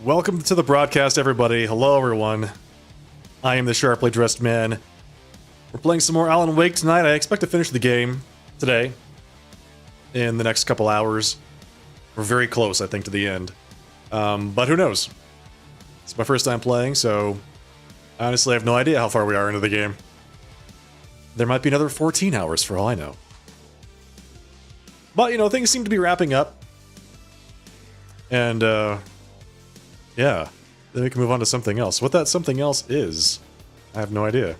Welcome to the broadcast, everybody. Hello, everyone. I am the sharply dressed man. We're playing some more Alan Wake tonight. I expect to finish the game today in the next couple hours. We're very close, I think, to the end. But who knows? It's my first time playing, so honestly, I have no idea how far we are into the game. There might be another 14 hours for all I know. But, you know, things seem to be wrapping up. And, yeah. Then we can move on to something else. What that something else is, I have no idea.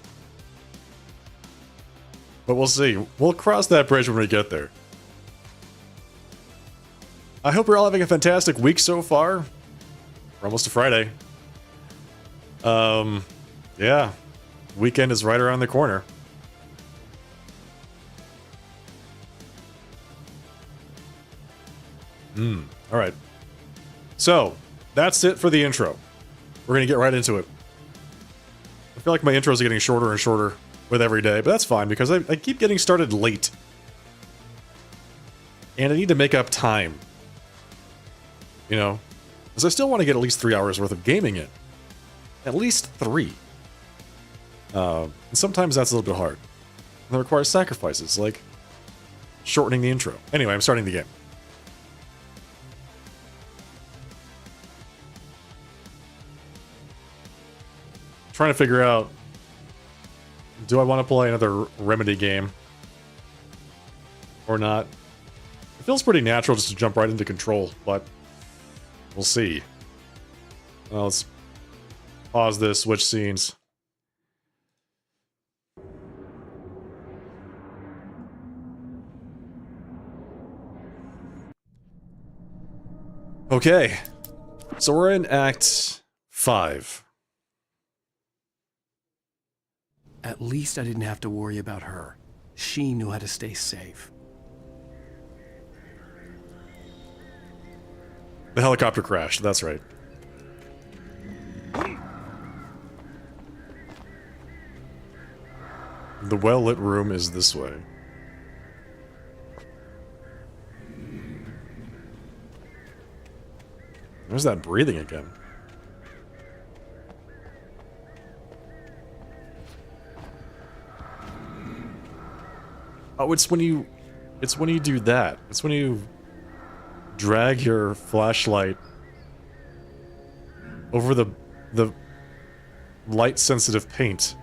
But we'll see. We'll cross that bridge when we get there. I hope you're all having a fantastic week so far. We're almost to Friday. Yeah. Weekend is right around the corner. Alright. So, that's it for the intro. We're gonna get right into it. I feel like my intros are getting shorter and shorter with every day, but that's fine because I keep getting started late. And I need to make up time. You know? Because I still want to get at least 3 hours worth of gaming in. At least 3. And sometimes that's a little bit hard. And that requires sacrifices, like shortening the intro. Anyway, I'm starting the game. Trying to figure out, do I want to play another Remedy game or not? It feels pretty natural just to jump right into Control, but we'll see. Well, let's pause this, switch scenes. Okay, so we're in Act 5. At least I didn't have to worry about her. She knew how to stay safe. The helicopter crashed, that's right. The well-lit room is this way. There's that breathing again. Oh, it's when you do that. It's when you drag your flashlight over the light-sensitive paint.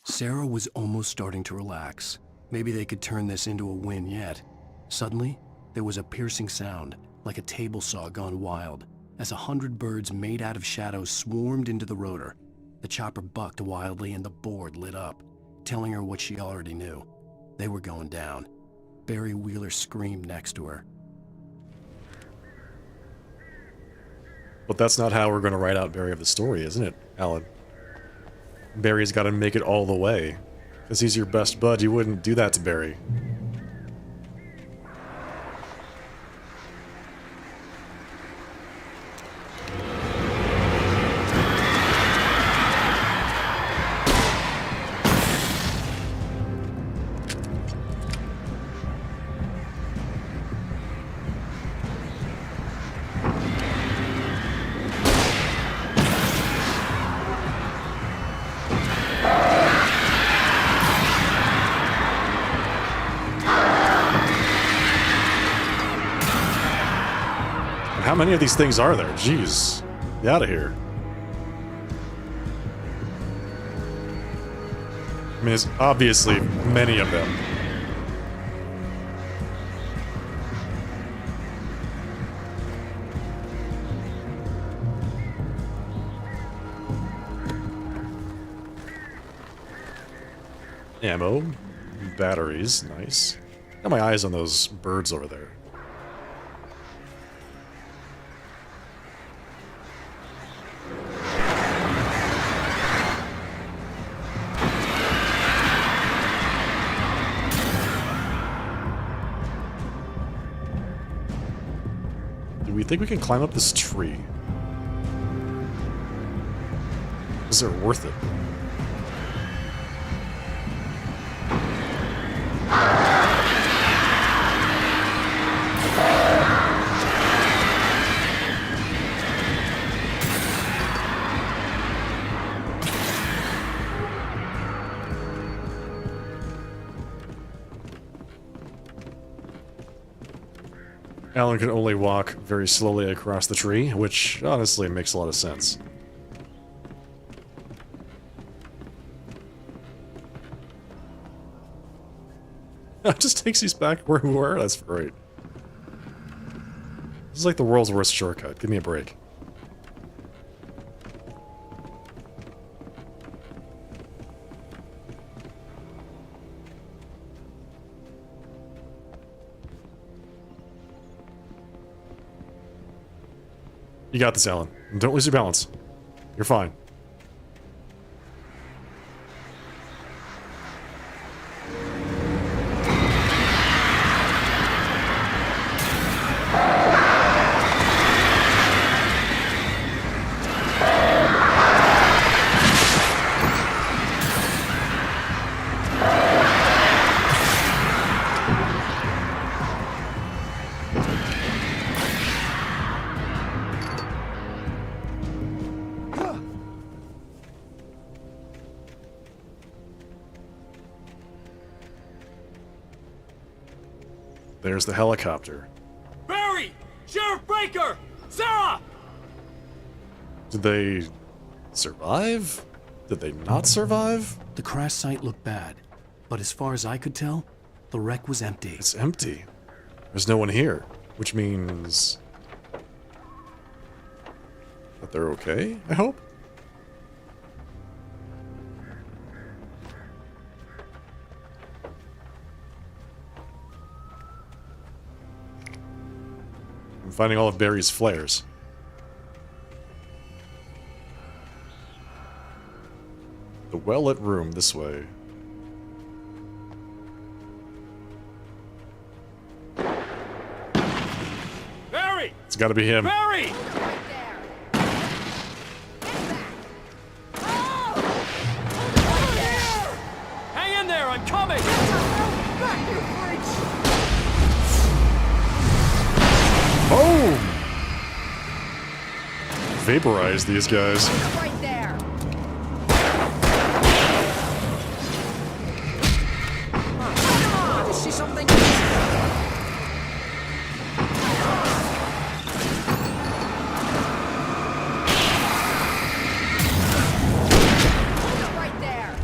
Sarah was almost starting to relax. Maybe they could turn this into a win yet. Suddenly, there was a piercing sound, like a table saw gone wild, as 100 birds made out of shadows swarmed into the rotor. The chopper bucked wildly and the board lit up, telling her what she already knew. They were going down. Barry Wheeler screamed next to her. But that's not how we're going to write out Barry of the story, isn't it, Alan? Barry's got to make it all the way. Because he's your best bud, you wouldn't do that to Barry. How many of these things are there? Jeez. Get out of here. I mean, there's obviously many of them. Ammo. Batteries. Nice. Got my eyes on those birds over there. Do we think we can climb up this tree? Is it worth it? Alan can only walk very slowly across the tree, which honestly makes a lot of sense. It just takes us back where we were? That's great. This is like the world's worst shortcut. Give me a break. You got this, Alan. Don't lose your balance. You're fine. There's the helicopter. Barry! Sheriff Breaker! Sarah! Did they survive? Did they not survive? The crash site looked bad, but as far as I could tell, the wreck was empty. It's empty. There's no one here, which means that they're okay, I hope? I'm finding all of Barry's flares. The well-lit room this way. Barry! It's gotta be him. Barry! Right there. Get back. Oh! Right there. Hang in there, I'm coming! Back, you freaks. Boom! Vaporize these guys. Right there. Come on. You see something? Right there.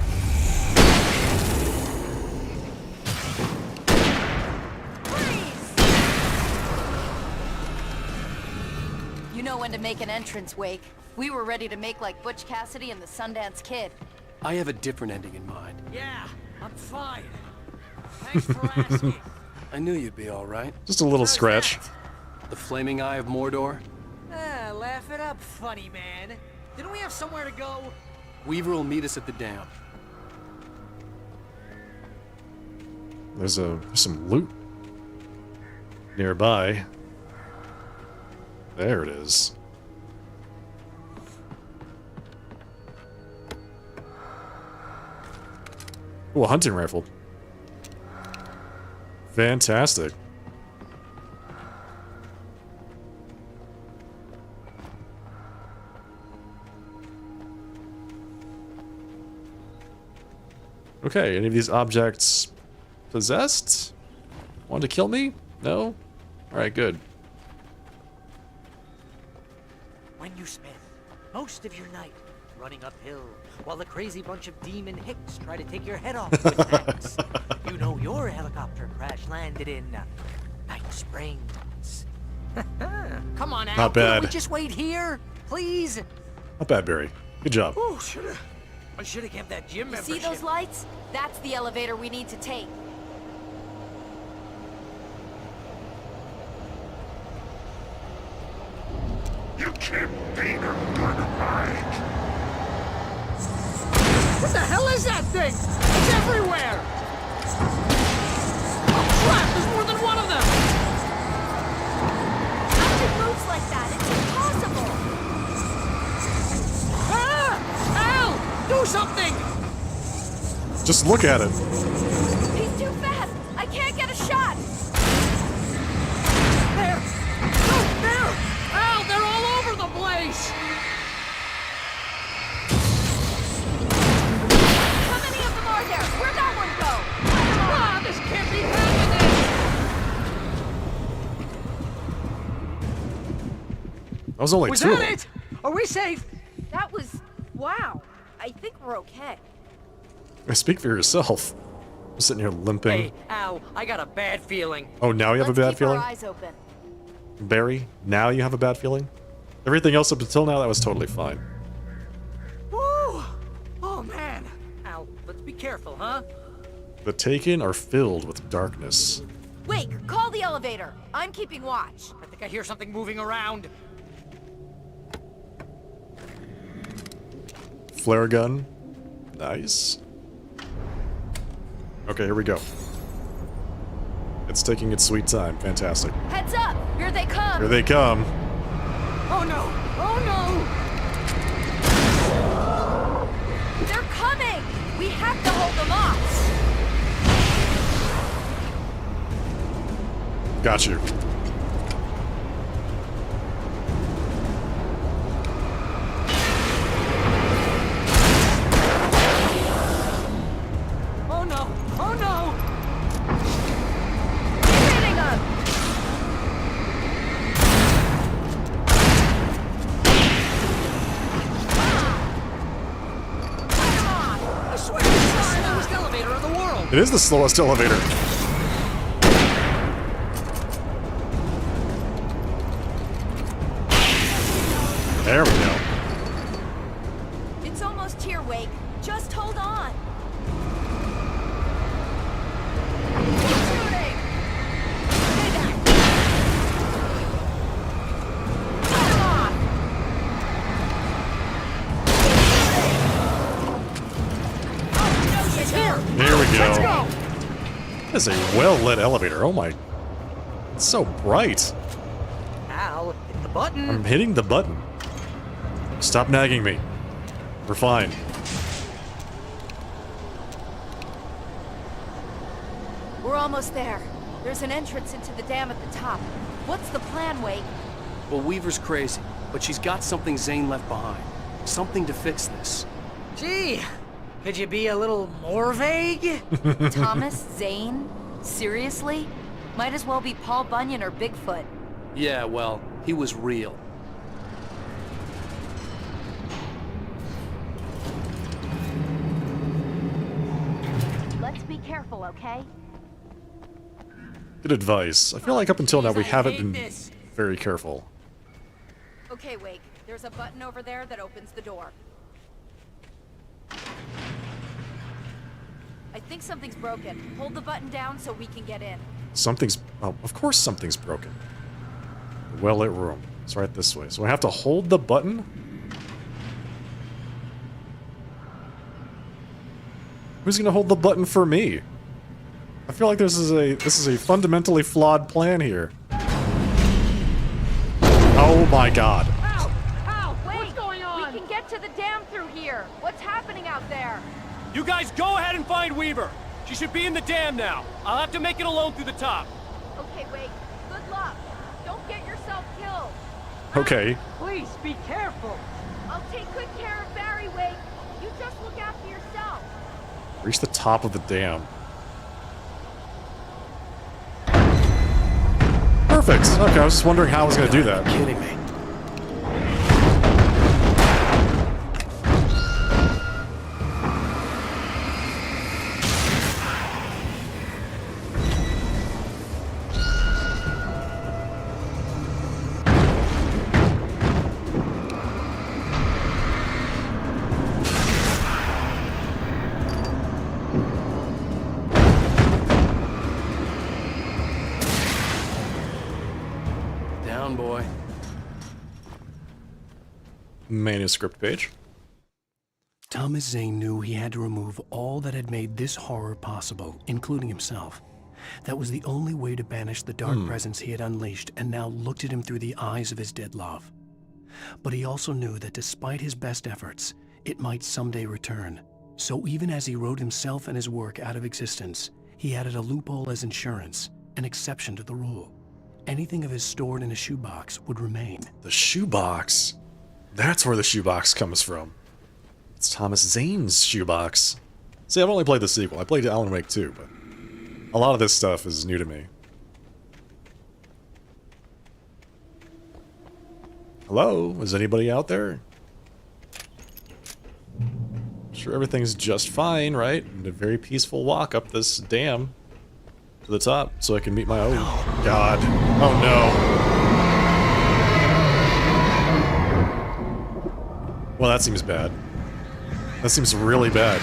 Freeze! You know when to make an entrance, Wake. We were ready to make like Butch Cassidy and the Sundance Kid. I have a different ending in mind. Yeah, I'm fine. Thanks for asking. I knew you'd be all right. Just a little scratch. The Flaming Eye of Mordor? Laugh it up, funny man. Didn't we have somewhere to go? Weaver will meet us at the dam. There's some loot nearby. There it is. Ooh, a hunting rifle. Fantastic. Okay, any of these objects possessed? Want to kill me? No? Alright, good. When you spend most of your night running uphill while the crazy bunch of demon hicks try to take your head off with an axe, you know your helicopter crash landed in Night Springs. Come on, Al. Not bad. Couldn't we just wait here, please? Not bad, Barry. Good job. Oh, I should have kept that gym You membership. see those lights? That's the elevator we need to take. You can't beat a dynamite. What the hell is that thing? It's everywhere! Oh crap, there's more than one of them! How it moves like that? It's impossible! Ah! Al! Do something! Just look at it. He's too fast! I can't get a shot! There! Oh, there! Al, they're all over the place! How many of them are there? Where'd that one go? Ah, this can't be happening! was only Was two of that them. it? Are we safe? That was... wow. I think we're okay. Speak for yourself. I'm sitting here limping. Hey, Al, I got a bad feeling. Oh, now you have Let's a bad keep feeling? our eyes open. Barry, now you have a bad feeling? Everything else up until now, that was totally fine. Woo! Oh, man. Al, let's be careful, huh? The Taken are filled with darkness. Wake, call the elevator. I'm keeping watch. I think I hear something moving around. Flare gun. Nice. Okay, here we go. It's taking its sweet time. Fantastic. Heads up! Here they come! Here they come. Oh no! Oh no! They're coming! We have to hold them off! Got you. Oh no! Oh no! Hitting them! I swear this is the slowest elevator in the world! It is the slowest elevator. There we go. It's almost here, Wake. Just hold on. Shooting! Stay back! Come on! Oh, no, It's here! Here we go. Let's go! That is a well-lit elevator. Oh my. It's so bright. Al, hit the button. I'm hitting the button. Stop nagging me. We're fine. We're almost there. There's an entrance into the dam at the top. What's the plan, Wake? Well, Weaver's crazy, but she's got something Zane left behind. Something to fix this. Gee, could you be a little more vague? Thomas Zane? Seriously? Might as well be Paul Bunyan or Bigfoot. Yeah, well, he was real. Let's be careful, okay? Good advice. I feel like up until now we Jeez, I haven't hate been this. very careful. Okay, Wake. There's a button over there that opens the door. I think something's broken. Hold the button down so we can get in. Something's... Oh, of course something's broken. The well-lit room. It's right this way. So I have to hold the button? Who's gonna hold the button for me? I feel like this is a fundamentally flawed plan here. Oh my god. Ow! Ow! Wait! What's going on? We can get to the dam through here. What's happening out there? You guys go ahead and find Weaver. She should be in the dam now. I'll have to make it alone through the top. Okay, Wake. Good luck. Don't get yourself killed. Okay. Please be careful! I'll take good care of Barry, Wake. You just look after yourself. Reach the top of the dam. Perfect. Okay, I was just wondering how I was gonna do that. Kidding me. Down, boy. Manuscript page. Thomas Zane knew he had to remove all that had made this horror possible, including himself. That was the only way to banish the dark presence he had unleashed and now looked at him through the eyes of his dead love. But he also knew that despite his best efforts, it might someday return. So even as he wrote himself and his work out of existence, he added a loophole as insurance, an exception to the rule. Anything of his stored in a shoebox would remain. The shoebox. That's where the shoebox comes from. It's Thomas Zane's shoebox. See, I've only played the sequel. I played Alan Wake 2, but a lot of this stuff is new to me. Hello? Is anybody out there? Sure, everything's just fine, right? And a very peaceful walk up this dam to the top so I can meet my... Oh, God. Oh, no. Well, that seems bad. That seems really bad.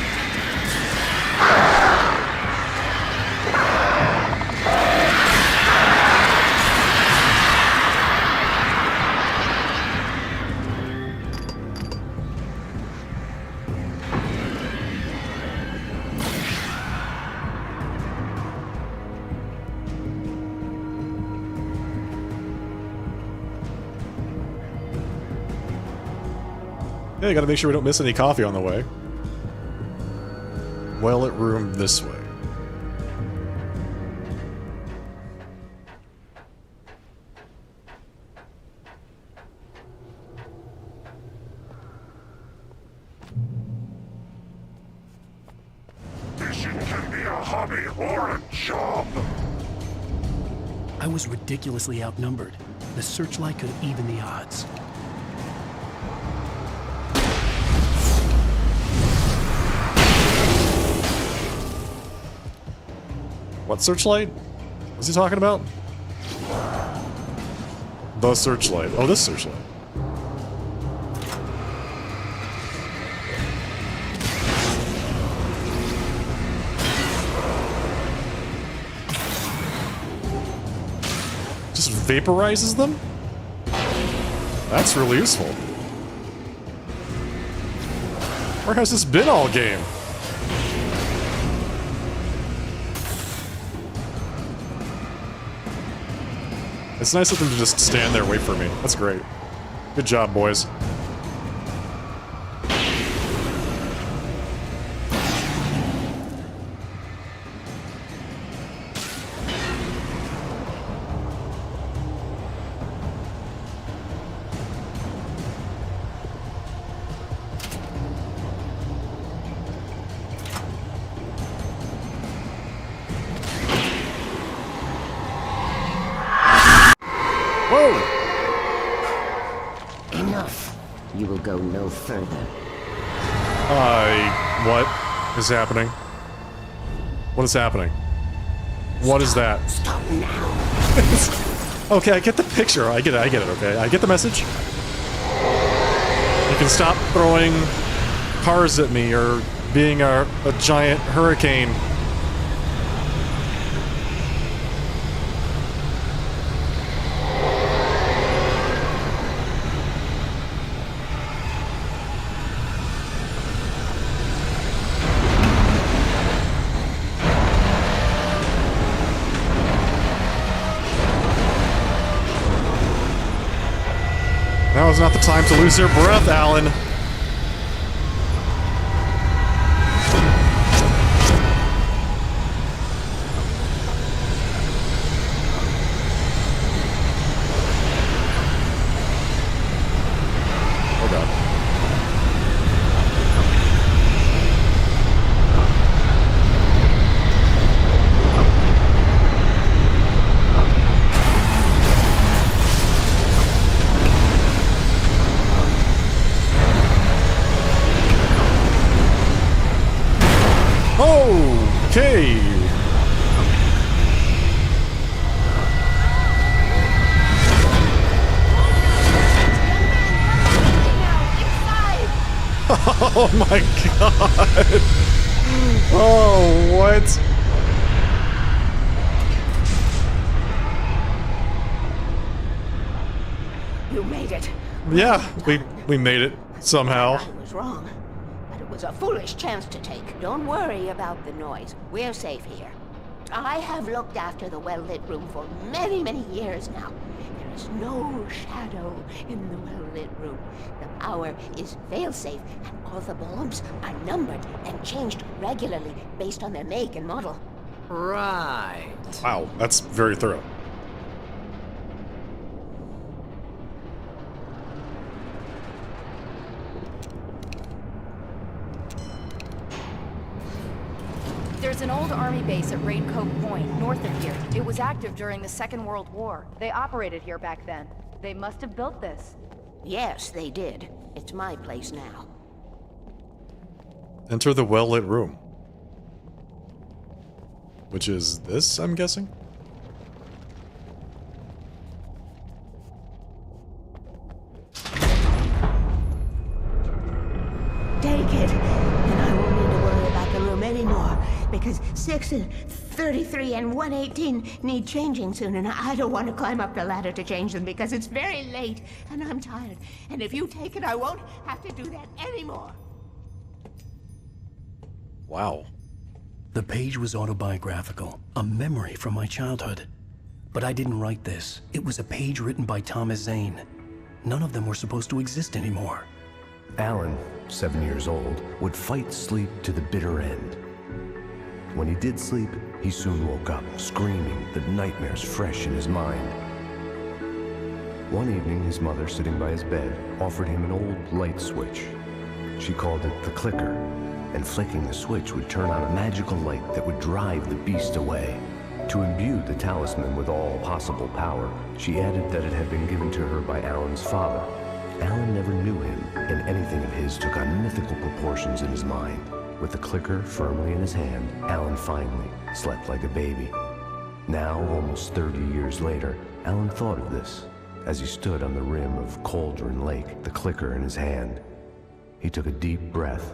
Yeah, gotta make sure we don't miss any coffee on the way. Well, it room this way. Fishing can be a hobby or a job. I was ridiculously outnumbered. The searchlight could even the odds. What searchlight? What's he talking about? The searchlight. Oh, this searchlight. Just vaporizes them? That's really useful. Where has this been all game? It's nice of them to just stand there and wait for me. That's great. Good job, boys. Enough. You will go no further. What is happening? What is happening? What is that? Stop now. Okay, I get the picture. I get it, okay? I get the message. You can stop throwing cars at me or being a giant hurricane. Now is not the time to lose your breath, Alan. Oh God. Okay. Oh my God. Oh, what? You made it. Yeah, we made it somehow. I was wrong, but it was a foolish chance to take. Don't worry about the noise. We're safe here. I have looked after the well-lit room for many, many years now. There is no shadow in the well-lit room. The power is fail-safe, and all the bulbs are numbered and changed regularly based on their make and model. Right. Wow, that's very thorough. There's an old army base at Raincoat Point, north of here. It was active during the Second World War. They operated here back then. They must have built this. Yes, they did. It's my place now. Enter the well-lit room. Which is this, I'm guessing? Take it, and I won't need to worry about the room anymore, because 6 and 33 and 118 need changing soon, and I don't want to climb up the ladder to change them because it's very late, and I'm tired. And if you take it, I won't have to do that anymore. Wow. The page was autobiographical, a memory from my childhood. But I didn't write this. It was a page written by Thomas Zane. None of them were supposed to exist anymore. Alan, 7 years old, would fight sleep to the bitter end. When he did sleep, he soon woke up, screaming, the nightmares fresh in his mind. One evening, his mother, sitting by his bed, offered him an old light switch. She called it the clicker, and flicking the switch would turn on a magical light that would drive the beast away. To imbue the talisman with all possible power, she added that it had been given to her by Alan's father. Alan never knew him, and anything of his took on mythical proportions in his mind. With the clicker firmly in his hand, Alan finally slept like a baby. Now, almost 30 years later, Alan thought of this as he stood on the rim of Cauldron Lake, the clicker in his hand. He took a deep breath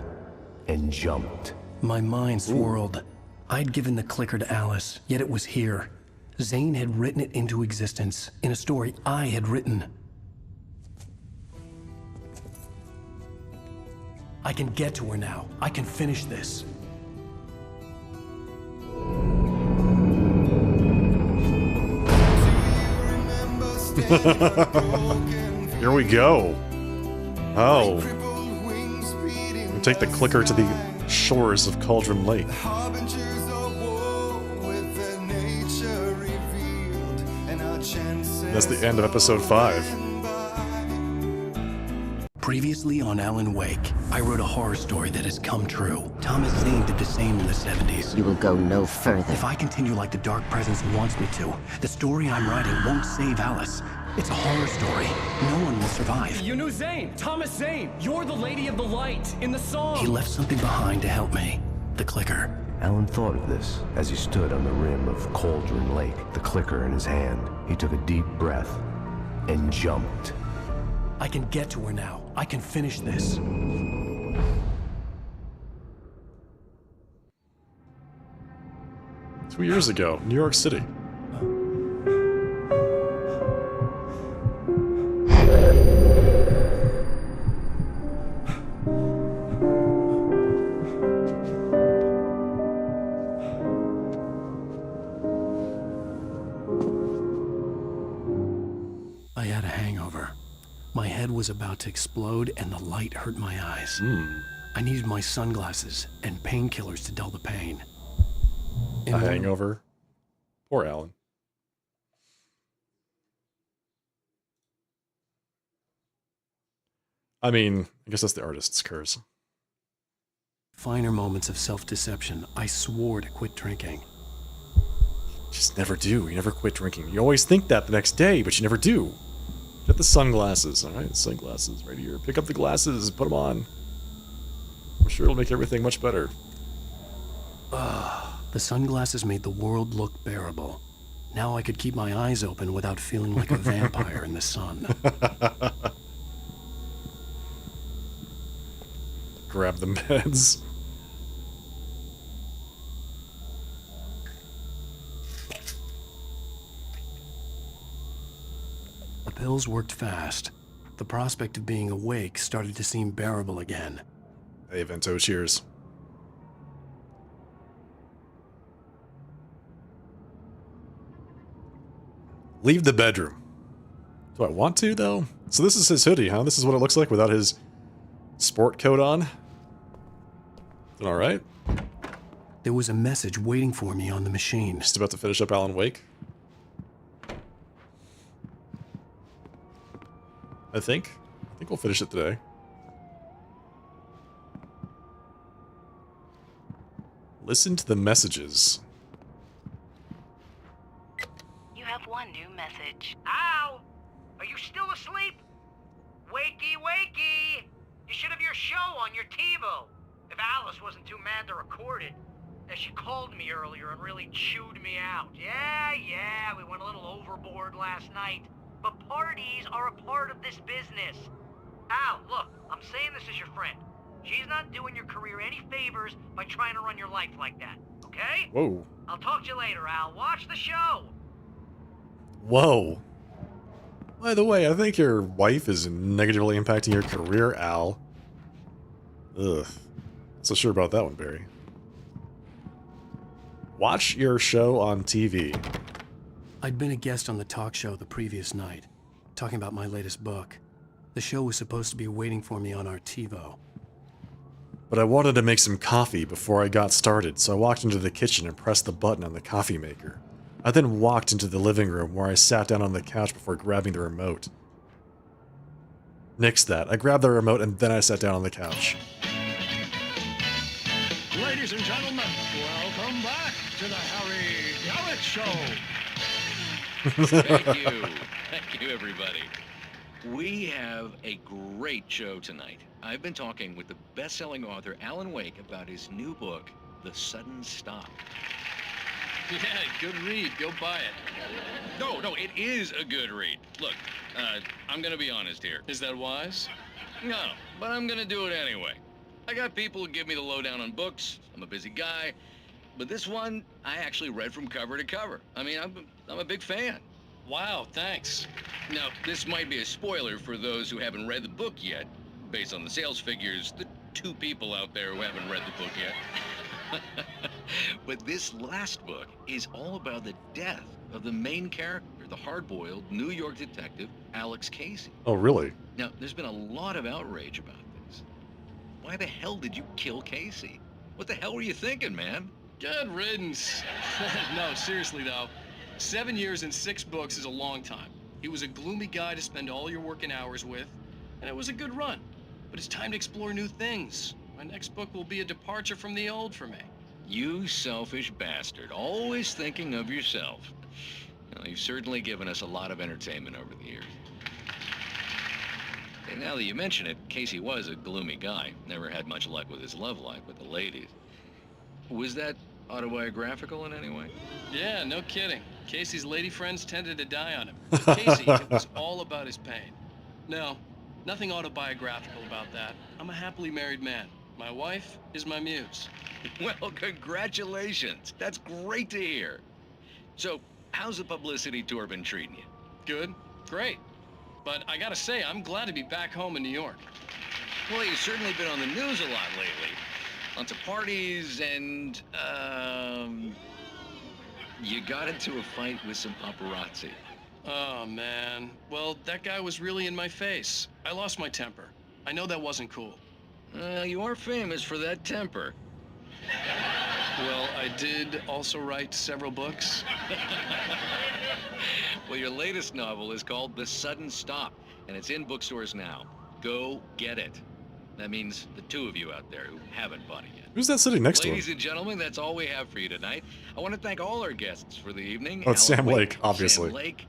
and jumped. My mind swirled. I'd given the clicker to Alice, yet it was here. Zane had written it into existence in a story I had written. I can get to her now. I can finish this. Here we go. Oh. We take the clicker to the shores of Cauldron Lake. That's the end of episode 5. Previously on Alan Wake, I wrote a horror story that has come true. Thomas Zane did the same in the 70s. You will go no further. If I continue like the Dark Presence wants me to, the story I'm writing won't save Alice. It's a horror story. No one will survive. You knew Zane, Thomas Zane. You're the Lady of the Light in the song. He left something behind to help me. The clicker. Alan thought of this as he stood on the rim of Cauldron Lake, the clicker in his hand. He took a deep breath and jumped. I can get to her now. I can finish this. 2 years ago, New York City. I had a hangover. My head was about to explode and the light hurt my eyes. I needed my sunglasses and painkillers to dull the pain. A hangover. Poor Alan. I mean, I guess that's the artist's curse. Finer moments of self-deception, I swore to quit drinking. Just never do. You never quit drinking. You always think that the next day, but you never do. Get the sunglasses, alright? Sunglasses right here. Pick up the glasses, put them on. I'm sure it'll make everything much better. The sunglasses made the world look bearable. Now I could keep my eyes open without feeling like a vampire in the sun. Grab the meds. The pills worked fast. The prospect of being awake started to seem bearable again. Hey, Vento, cheers. Leave the bedroom. Do I want to, though? So this is his hoodie, huh? This is what it looks like without his sport coat on? Is it alright? There was a message waiting for me on the machine. Just about to finish up Alan Wake. I think we'll finish it today. Listen to the messages. You have one new message. Al! Are you still asleep? Wakey, wakey! You should have your show on your TiVo. If Alice wasn't too mad to record it. Now, she called me earlier and really chewed me out. Yeah, we went a little overboard last night. But parties are a part of this business. Al, look, I'm saying this as your friend. She's not doing your career any favors by trying to run your life like that, okay? Whoa. I'll talk to you later, Al. Watch the show. Whoa. By the way, I think your wife is negatively impacting your career, Al. Ugh. Not so sure about that one, Barry. Watch your show on TV. I'd been a guest on the talk show the previous night, talking about my latest book. The show was supposed to be waiting for me on our TiVo. But I wanted to make some coffee before I got started, so I walked into the kitchen and pressed the button on the coffee maker. I then walked into the living room where I sat down on the couch before grabbing the remote. Nix that. I grabbed the remote and then I sat down on the couch. Ladies and gentlemen, welcome back to the Harry Gallitt Show. Thank you. Thank you, everybody. We have a great show tonight. I've been talking with the best-selling author Alan Wake about his new book, The Sudden Stop. Yeah, good read. Go buy it. No, it is a good read. Look, I'm gonna be honest here. Is that wise? No, but I'm gonna do it anyway. I got people who give me the lowdown on books. I'm a busy guy. But this one, I actually read from cover to cover. I mean, I'm a big fan. Wow, thanks. Now, this might be a spoiler for those who haven't read the book yet. Based on the sales figures, the 2 people out there who haven't read the book yet. But this last book is all about the death of the main character, the hard-boiled New York detective, Alex Casey. Oh, really? Now, there's been a lot of outrage about this. Why the hell did you kill Casey? What the hell were you thinking, man? Good riddance. No, seriously though. 7 years and 6 books is a long time. He was a gloomy guy to spend all your working hours with, and it was a good run. But it's time to explore new things. My next book will be a departure from the old for me. You selfish bastard, always thinking of yourself. Well, you've certainly given us a lot of entertainment over the years. And now that you mention it, Casey was a gloomy guy. Never had much luck with his love life with the ladies. Was that autobiographical in any way? Yeah, no kidding. Casey's lady friends tended to die on him. With Casey, it was all about his pain. No, nothing autobiographical about that. I'm a happily married man. My wife is my muse. Well, congratulations. That's great to hear. So, how's the publicity tour been treating you? Good, great. But I gotta say, I'm glad to be back home in New York. Well, you've certainly been on the news a lot lately. Lots of parties and, you got into a fight with some paparazzi. Oh, man. Well, that guy was really in my face. I lost my temper. I know that wasn't cool. You are famous for that temper. Well, I did also write several books. Well, your latest novel is called The Sudden Stop, and it's in bookstores now. Go get it. That means the 2 of you out there who haven't bought it yet. Who's that sitting next to him? Ladies and gentlemen, that's all we have for you tonight. I want to thank all our guests for the evening. Oh, it's Alan Sam Wake, Lake, obviously. Sam Lake.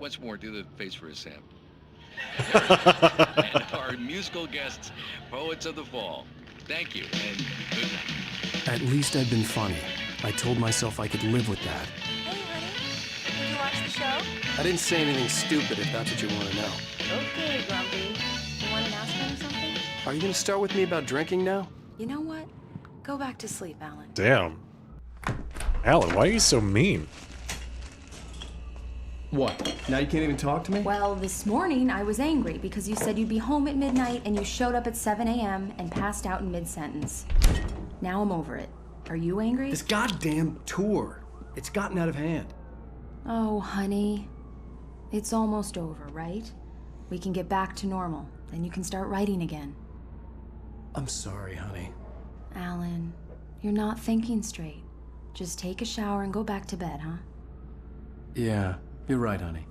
Once more, do the face for a Sam. And our musical guests, Poets of the Fall. Thank you, and good night. At least I'd been funny. I told myself I could live with that. Hey, honey. Did you watch the show? I didn't say anything stupid if that's what you want to know. Okay, Grumpy. You want to ask me something? Are you going to start with me about drinking now? You know what? Go back to sleep, Alan. Damn. Alan, why are you so mean? What? Now you can't even talk to me? Well, this morning I was angry because you said you'd be home at midnight and you showed up at 7 a.m. and passed out in mid-sentence. Now I'm over it. Are you angry? This goddamn tour. It's gotten out of hand. Oh, honey. It's almost over, right? We can get back to normal. Then you can start writing again. I'm sorry, honey. Alan, you're not thinking straight. Just take a shower and go back to bed, huh? Yeah, you're right, honey.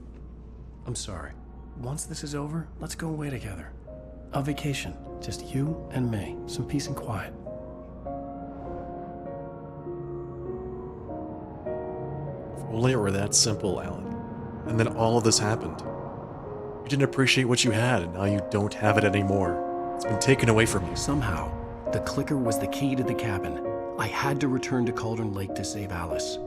I'm sorry. Once this is over, let's go away together. A vacation. Just you and me. Some peace and quiet. If only it were that simple, Alan. And then all of this happened. You didn't appreciate what you had, and now you don't have it anymore. It's been taken away from you. Somehow, the clicker was the key to the cabin. I had to return to Cauldron Lake to save Alice.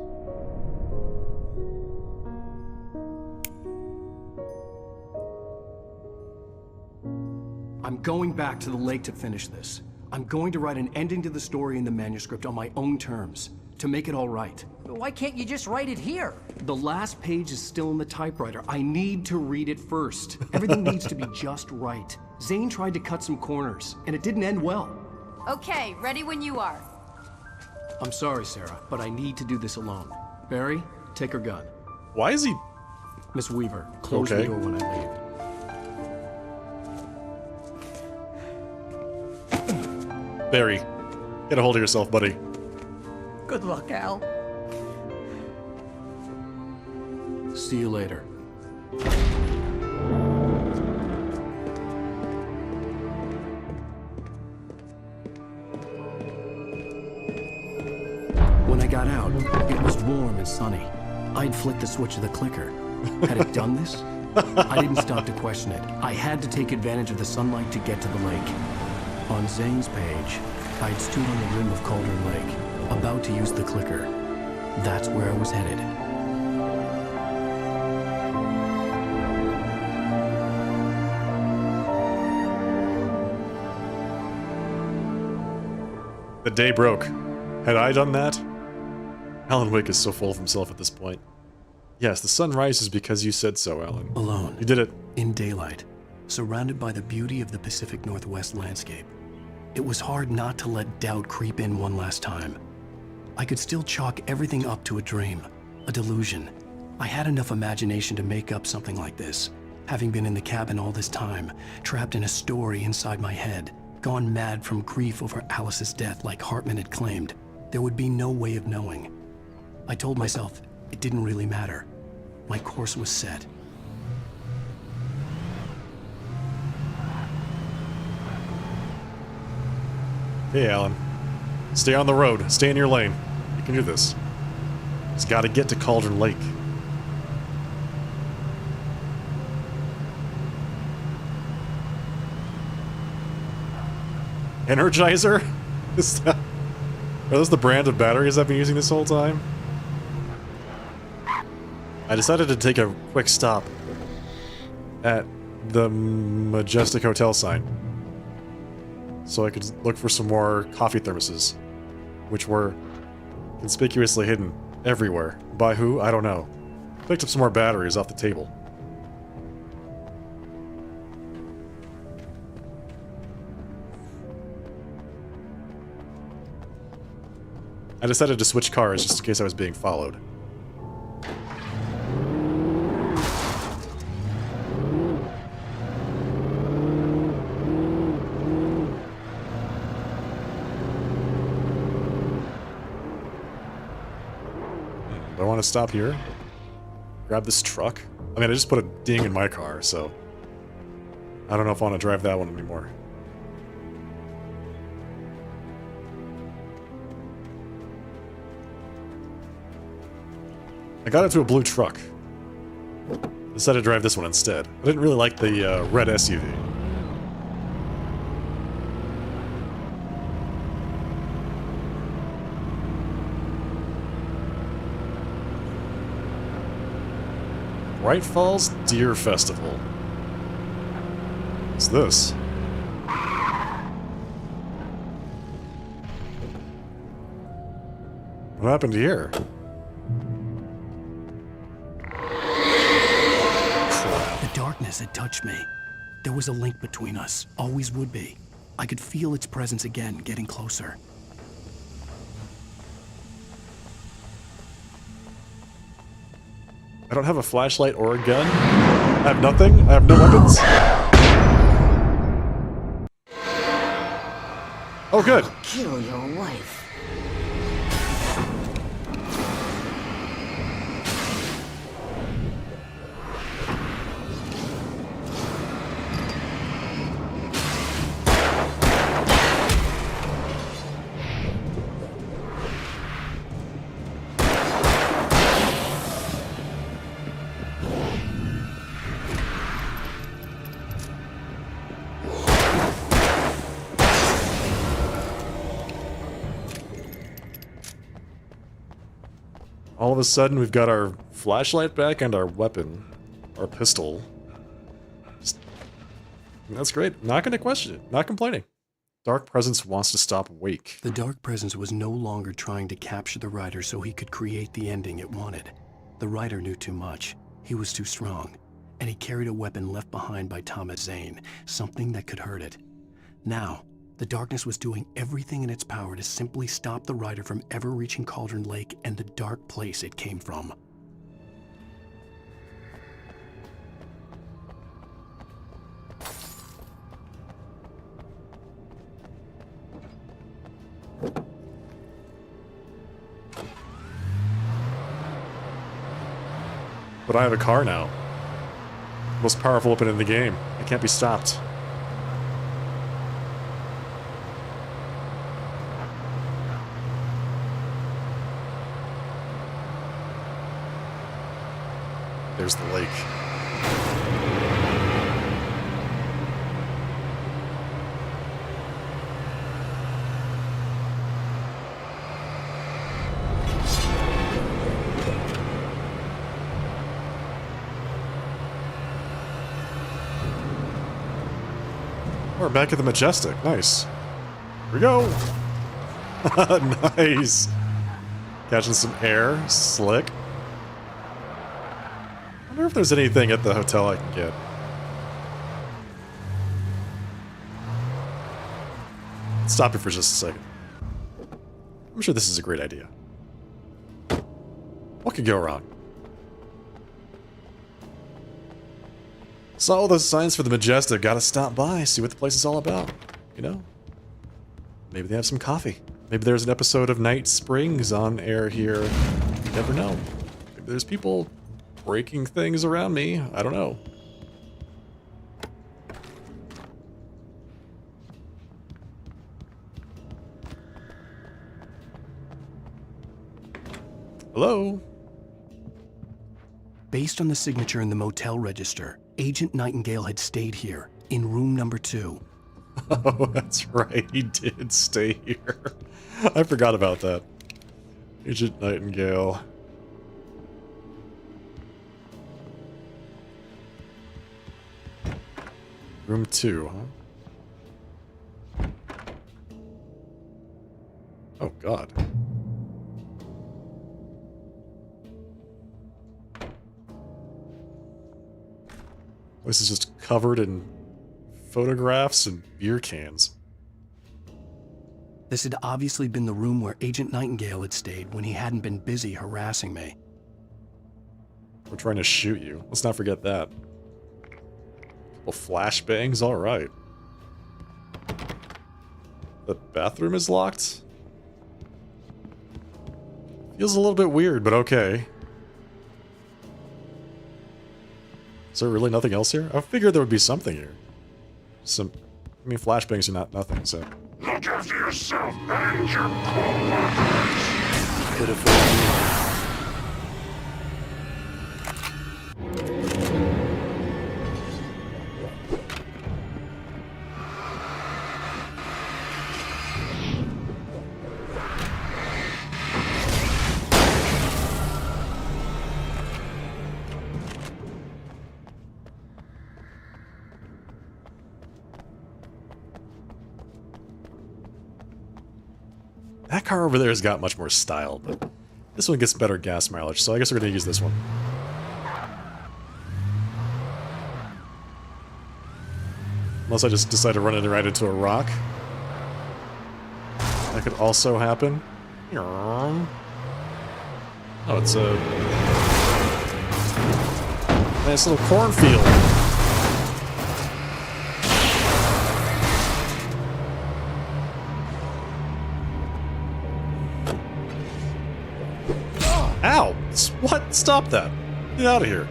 I'm going back to the lake to finish this. I'm going to write an ending to the story in the manuscript on my own terms, to make it all right. Why can't you just write it here? The last page is still in the typewriter. I need to read it first. Everything needs to be just right. Zane tried to cut some corners, and it didn't end well. Okay, ready when you are. I'm sorry, Sarah, but I need to do this alone. Barry, take her gun. Why is he... Miss Weaver, close Okay. the door when I leave. Barry, get a hold of yourself, buddy. Good luck, Al. See you later. When I got out, it was warm and sunny. I'd flicked the switch of the clicker. Had it done this? I didn't stop to question it. I had to take advantage of the sunlight to get to the lake. On Zane's page, I'd stood on the rim of Cauldron Lake, about to use the clicker. That's where I was headed. The day broke. Had I done that? Alan Wake is so full of himself at this point. Yes, the sun rises because you said so, Alan. Alone. You did it. In daylight, surrounded by the beauty of the Pacific Northwest landscape. It was hard not to let doubt creep in one last time. I could still chalk everything up to a dream, a delusion. I had enough imagination to make up something like this, having been in the cabin all this time, trapped in a story inside my head, gone mad from grief over Alice's death like Hartman had claimed. There would be no way of knowing. I told myself it didn't really matter. My course was set. Hey, Alan. Stay on the road. Stay in your lane. You can do this. Just gotta get to Cauldron Lake. Energizer? Are those the brand of batteries I've been using this whole time? I decided to take a quick stop at the Majestic Hotel sign so I could look for some more coffee thermoses, which were conspicuously hidden everywhere. By who? I don't know. Picked up some more batteries off the table. I decided to switch cars just in case I was being followed. Do I want to stop here? Grab this truck? I mean, I just put a ding in my car, so... I don't know if I want to drive that one anymore. I got into a blue truck. Decided to drive this one instead. I didn't really like the red SUV. Bright Falls Deer Festival. What's this? What happened here? The darkness had touched me. There was a link between us, always would be. I could feel its presence again, getting closer. I don't have a flashlight or a gun. I have nothing. I have no weapons. Oh, good. I'll kill your wife. All of a sudden, we've got our flashlight back and our weapon. Our pistol. That's great. Not going to question it. Not complaining. Dark Presence wants to stop Wake. The Dark Presence was no longer trying to capture the Rider so he could create the ending it wanted. The Rider knew too much. He was too strong. And he carried a weapon left behind by Thomas Zane, something that could hurt it. Now, the darkness was doing everything in its power to simply stop the Rider from ever reaching Cauldron Lake and the dark place it came from. But I have a car now. Most powerful weapon in the game. It can't be stopped. There's the lake. We're back at the Majestic. Nice. Here we go. Nice. Catching some air. Slick. I wonder if there's anything at the hotel I can get. Stop it for just a second. I'm sure this is a great idea. What could go wrong? Saw all those signs for the Majestic. Gotta stop by, see what the place is all about. You know? Maybe they have some coffee. Maybe there's an episode of Night Springs on air here. You never know. Maybe there's people breaking things around me. I don't know. Hello? Based on the signature in the motel register, Agent Nightingale had stayed here, in room number 2. Oh, that's right. He did stay here. I forgot about that. Agent Nightingale. Room 2, huh? Oh, God. This is just covered in photographs and beer cans. This had obviously been the room where Agent Nightingale had stayed when he hadn't been busy harassing me. We're trying to shoot you. Let's not forget that. Well, flashbangs, alright. The bathroom is locked? Feels a little bit weird, but okay. Is there really nothing else here? I figured there would be something here. I mean, flashbangs are not nothing, so. Look after yourself and your co-workers. Could have fooled you. That car over there has got much more style, but this one gets better gas mileage, so I guess we're going to use this one. Unless I just decide to run it right into a rock. That could also happen. Oh, it's a nice little cornfield. Ow! What? Stop that. Get out of here.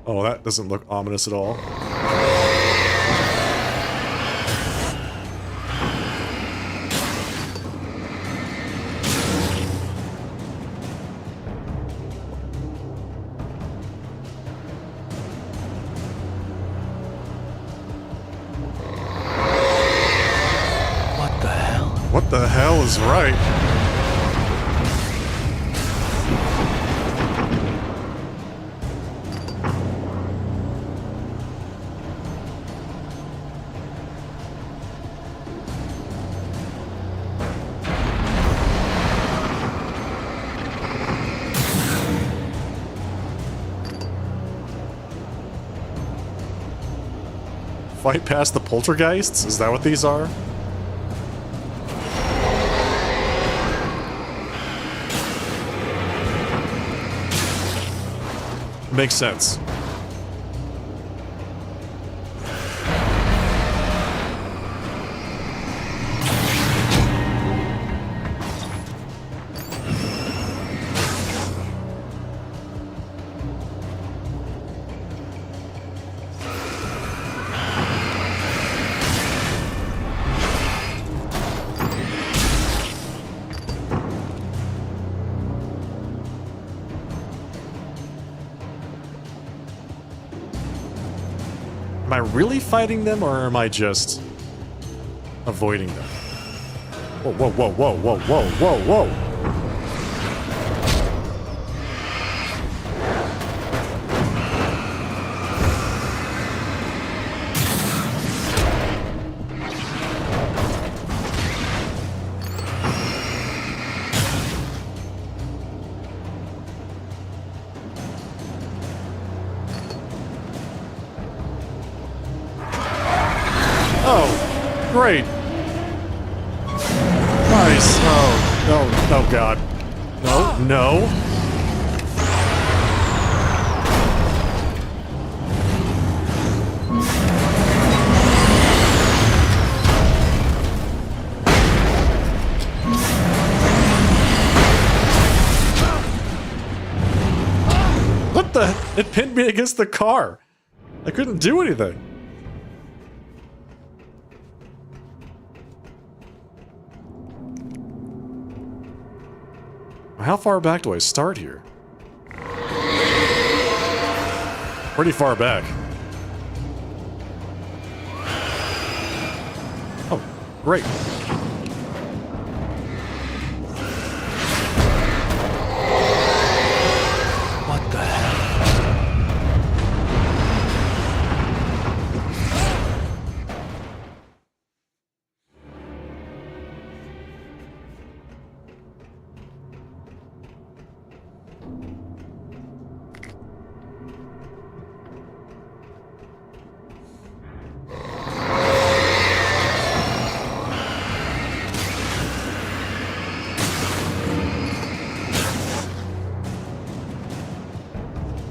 Oh, that doesn't look ominous at all. What the hell is right? Fight past the poltergeists? Is that what these are? Makes sense. Am I really fighting them, or am I just avoiding them? Whoa, whoa, whoa, whoa, whoa, whoa, whoa, whoa! Oh, great. Nice. Oh, no, oh God. No, no. What the? It pinned me against the car. I couldn't do anything. How far back do I start here? Pretty far back. Oh, great. What the hell?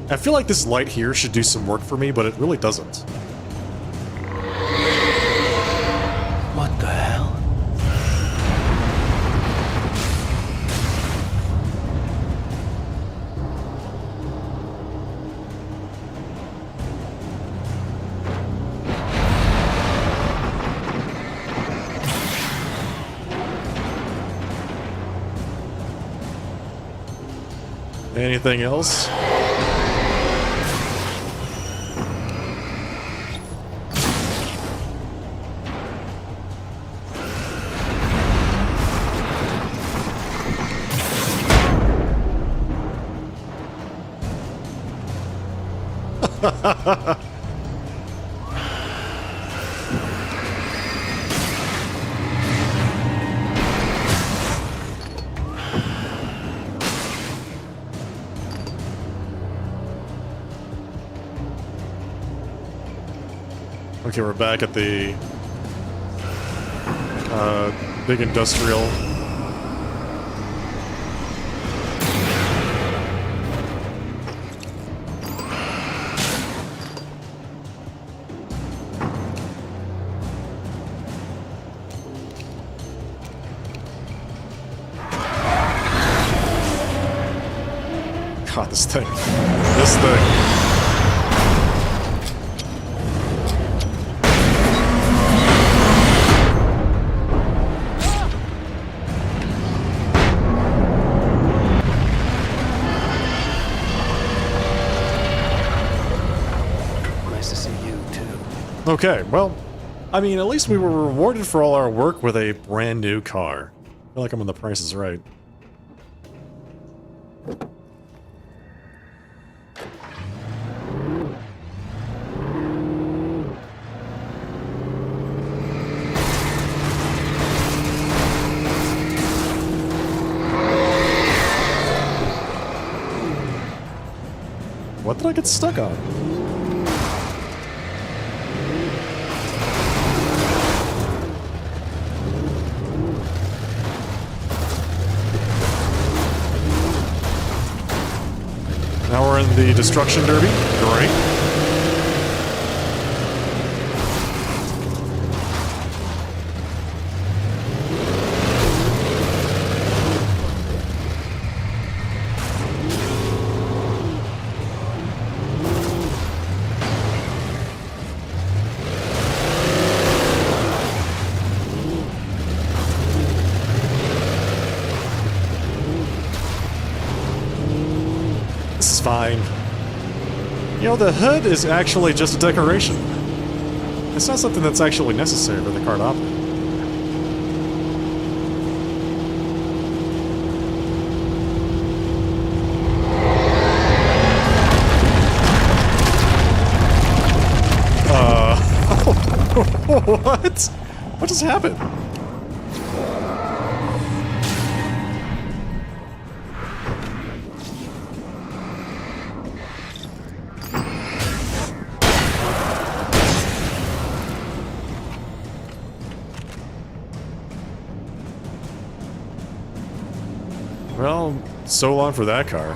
I feel like this light here should do some work for me, but it really doesn't. What the hell? Anything else? Okay, we're back at the big industrial. God, this thing. This thing. Okay, well, I mean, at least we were rewarded for all our work with a brand new car. I feel like I'm on The Price is Right. What did I get stuck on? Now we're in the Destruction Derby. Great. This is fine. You know, the hood is actually just a decoration. It's not something that's actually necessary for the car to operate. What? What just happened? Well, so long for that car.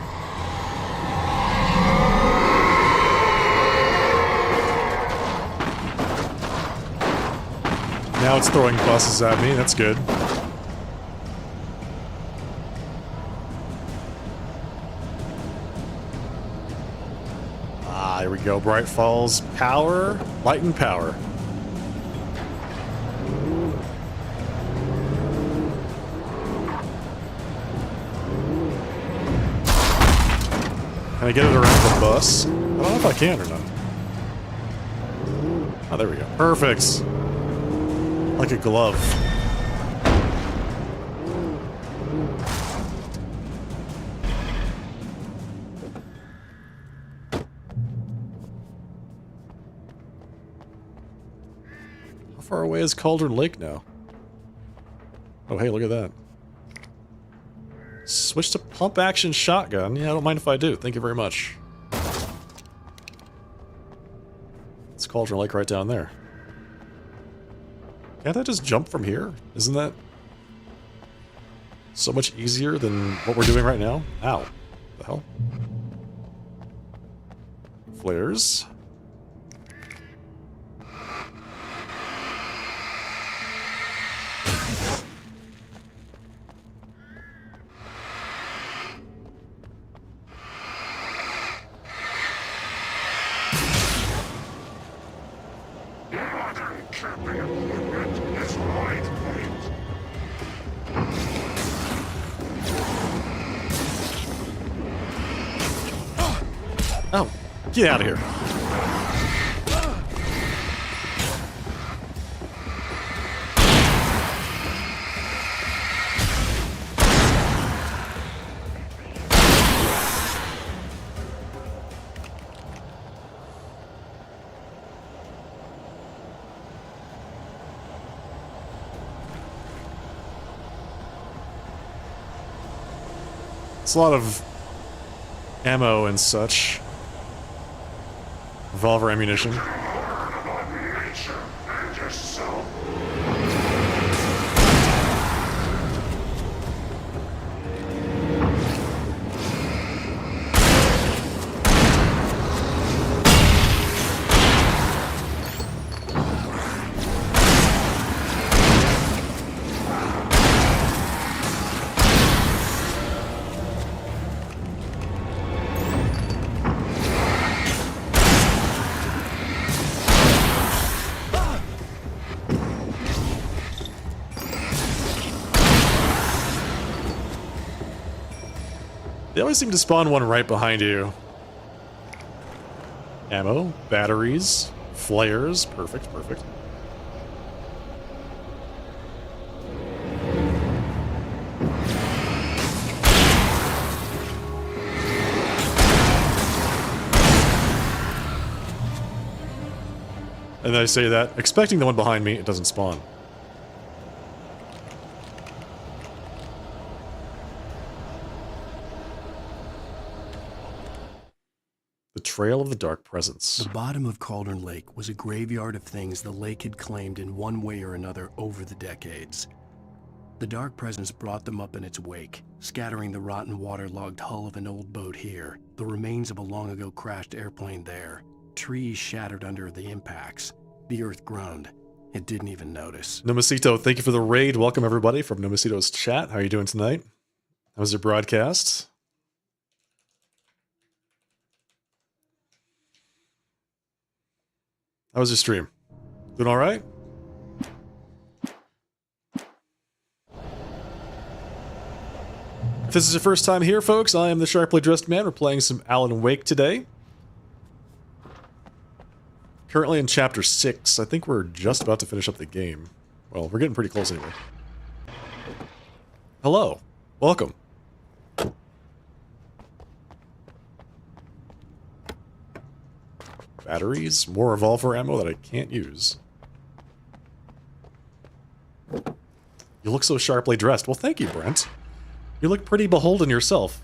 Now it's throwing buses at me, that's good. Ah, here we go. Bright Falls power, light and power. Can I get it around the bus? I don't know if I can or not. Oh, there we go. Perfect. Like a glove. How far away is Cauldron Lake now? Oh, hey, look at that. Switch to pump action shotgun. Yeah, I don't mind if I do. Thank you very much. It's Cauldron Lake right down there. Can't I just jump from here? Isn't that so much easier than what we're doing right now? Ow. What the hell? Flares. Oh, get out of here. It's a lot of ammo and such. Revolver ammunition. They always seem to spawn one right behind you. Ammo, batteries, flares. Perfect, perfect. And I say that, expecting the one behind me, it doesn't spawn. The Trail of the Dark Presence. The bottom of Cauldron Lake was a graveyard of things the lake had claimed in one way or another over the decades. The Dark Presence brought them up in its wake, scattering the rotten waterlogged hull of an old boat here, the remains of a long-ago crashed airplane there, trees shattered under the impacts. The earth groaned. It didn't even notice. Nomosito, thank you for the raid. Welcome, everybody, from Nomosito's chat. How are you doing tonight? How was your broadcast? How was your stream? Doing all right? If this is your first time here, folks, I am the Sharply Dressed Man. We're playing some Alan Wake today. Currently in Chapter 6. I think we're just about to finish up the game. Well, we're getting pretty close anyway. Hello. Welcome. Batteries, more revolver ammo that I can't use. You look so sharply dressed. Well, thank you, Brent. You look pretty beholden yourself.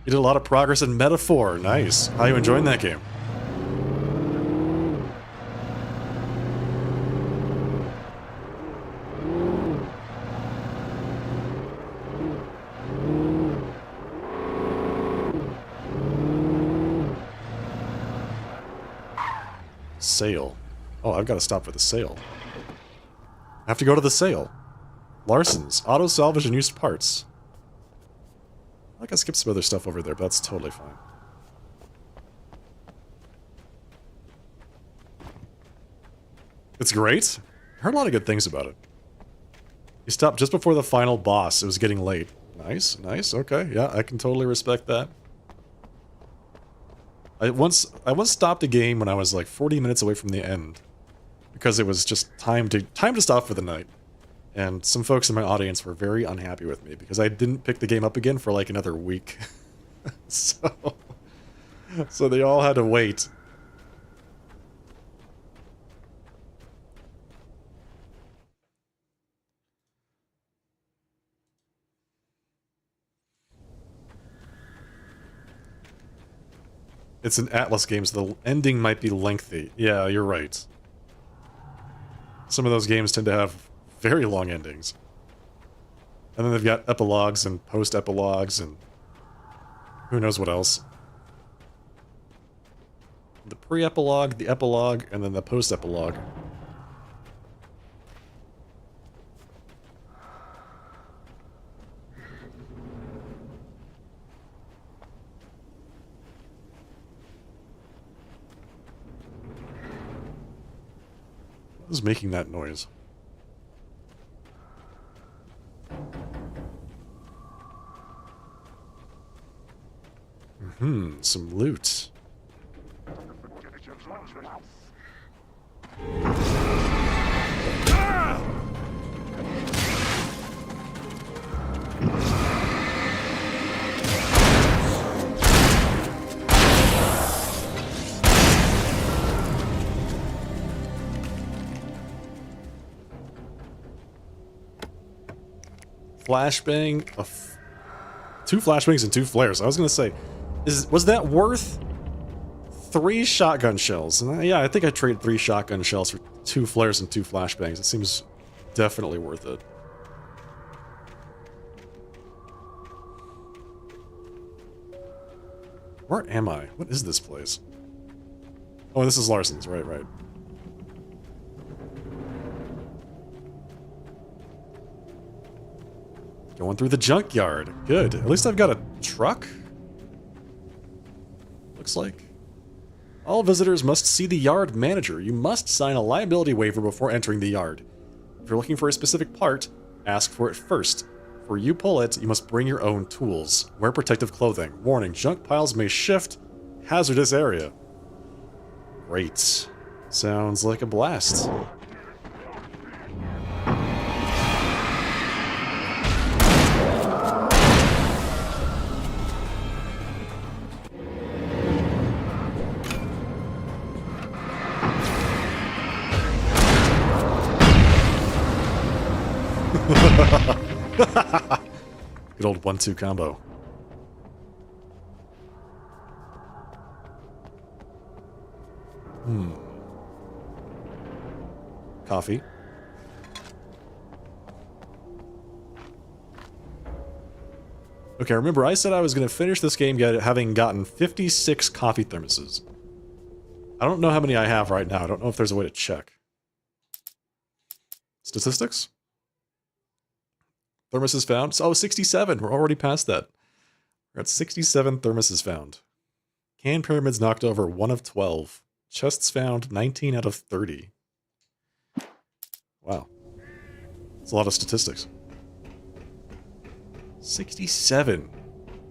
You did a lot of progress in Metaphor. Nice. How are you enjoying that game? Sale. Oh, I've got to stop for the sale. I have to go to the sale. Larson's. Auto salvage and used parts. I can skip some other stuff over there, but that's totally fine. It's great. I heard a lot of good things about it. You stopped just before the final boss. It was getting late. Nice, nice. Okay, yeah, I can totally respect that. I once stopped a game when I was like 40 minutes away from the end because it was just time to stop for the night. And some folks in my audience were very unhappy with me because I didn't pick the game up again for like another week. So they all had to wait. It's an Atlas game, so the ending might be lengthy. Yeah, you're right. Some of those games tend to have very long endings. And then they've got epilogues and post-epilogues and who knows what else. The pre-epilogue, the epilogue, and then the post-epilogue. What is making that noise? Some loot. Flashbang, two flashbangs and 2 flares. I was gonna say, was that worth 3 shotgun shells? And yeah, I think I traded 3 shotgun shells for 2 flares and 2 flashbangs. It seems definitely worth it. Where am I? What is this place? Oh, this is Larson's. Right, right. Going through the junkyard. Good. At least I've got a truck. Looks like. All visitors must see the yard manager. You must sign a liability waiver before entering the yard. If you're looking for a specific part, ask for it first. Before you pull it, you must bring your own tools. Wear protective clothing. Warning, junk piles may shift. Hazardous area. Great. Sounds like a blast. Good old 1-2 combo. Coffee. Okay, remember I said I was going to finish this game having gotten 56 coffee thermoses. I don't know how many I have right now. I don't know if there's a way to check. Statistics? Thermoses found? Oh, 67. We're already past that. We're at 67 thermoses found. Can pyramids knocked over 1 of 12. Chests found 19 out of 30. Wow. That's a lot of statistics. 67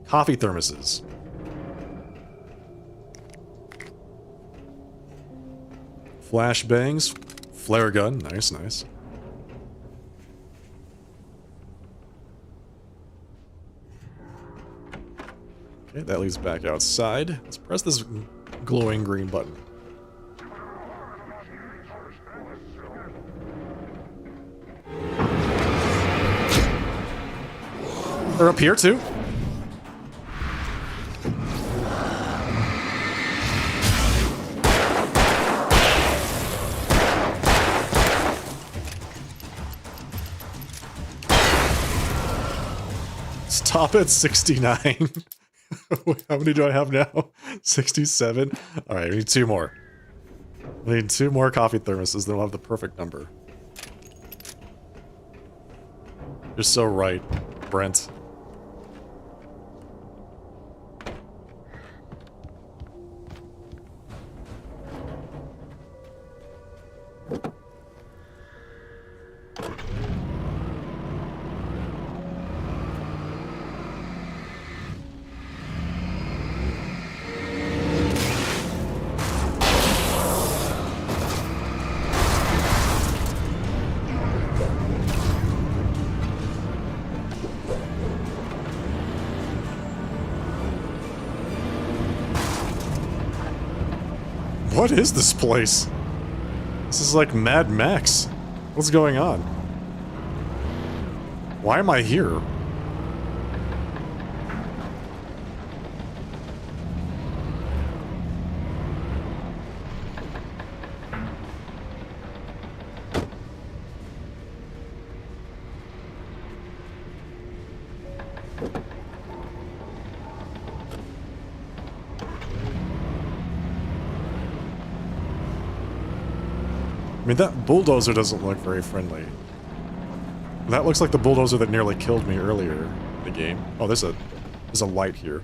coffee thermoses. Flashbangs. Flare gun. Nice, nice. Okay, that leads back outside. Let's press this glowing green button. They're up here too? Stop at 69. How many do I have now? 67? Alright, we need 2 more. We need 2 more coffee thermoses, then we'll have the perfect number. You're so right, Brent. What is this place? This is like Mad Max. What's going on? Why am I here? I mean, that bulldozer doesn't look very friendly. That looks like the bulldozer that nearly killed me earlier in the game. Oh, there's a light here.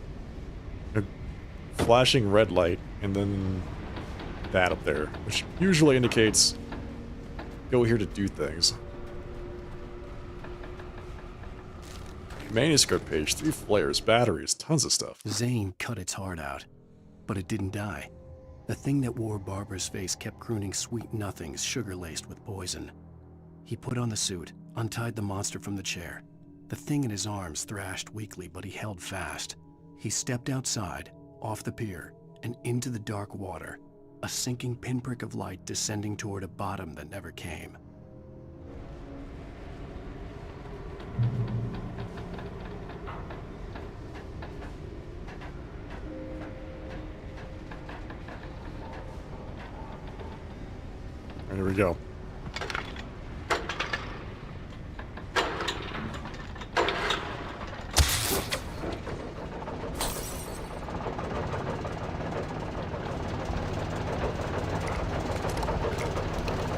A flashing red light, and then that up there, which usually indicates go here to do things. Manuscript page, 3 flares, batteries, tons of stuff. Zane cut its heart out, but it didn't die. The thing that wore Barbara's face kept crooning sweet nothings sugar-laced with poison. He put on the suit, untied the monster from the chair. The thing in his arms thrashed weakly, but he held fast. He stepped outside, off the pier, and into the dark water, a sinking pinprick of light descending toward a bottom that never came. Here we go.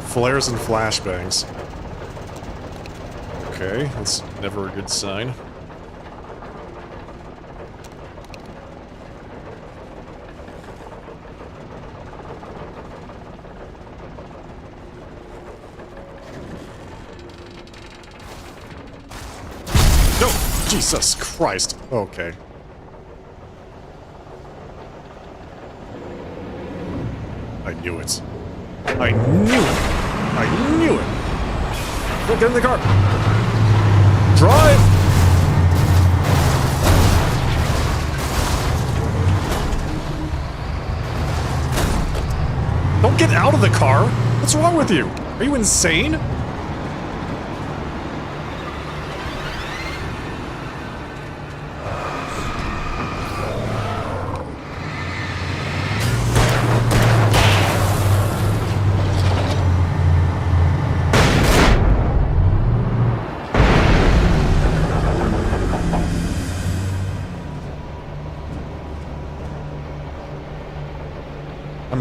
Flares and flashbangs. Okay, that's never a good sign. Jesus Christ. Okay. I knew it. I knew it. I knew it. Go get in the car. Drive. Don't get out of the car. What's wrong with you? Are you insane?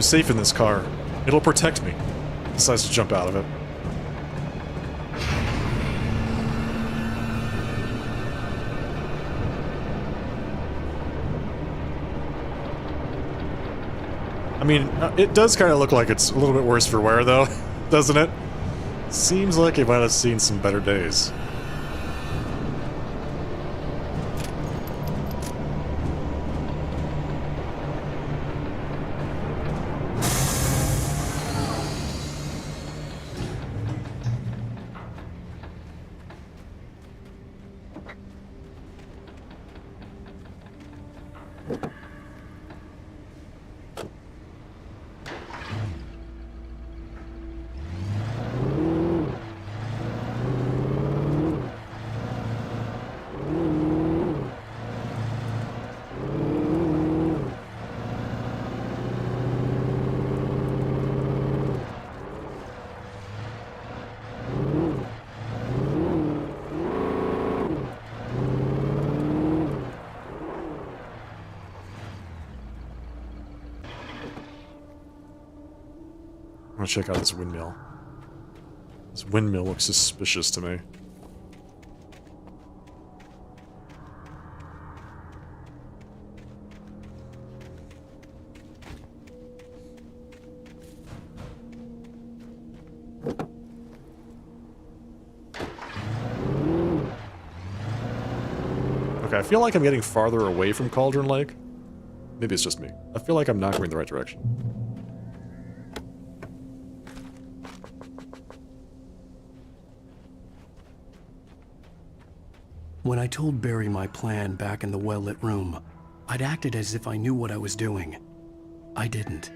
I'm safe in this car. It'll protect me. Decides to jump out of it. I mean, it does kind of look like it's a little bit worse for wear, though, doesn't it? Seems like it might have seen some better days. I'm gonna check out this windmill. This windmill looks suspicious to me. Okay, I feel like I'm getting farther away from Cauldron Lake. Maybe it's just me. I feel like I'm not going the right direction. When I told Barry my plan back in the well-lit room, I'd acted as if I knew what I was doing. I didn't.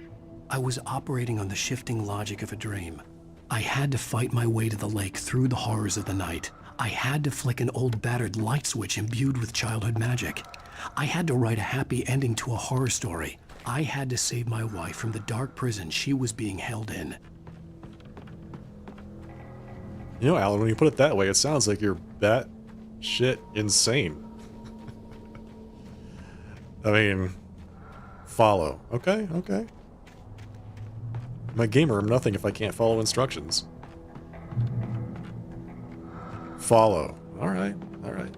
I was operating on the shifting logic of a dream. I had to fight my way to the lake through the horrors of the night. I had to flick an old battered light switch imbued with childhood magic. I had to write a happy ending to a horror story. I had to save my wife from the dark prison she was being held in. You know, Alan, when you put it that way, it sounds like you're shit insane. I mean, follow. Okay, okay. I'm a gamer, I'm nothing if I can't follow instructions. Follow. Alright, alright.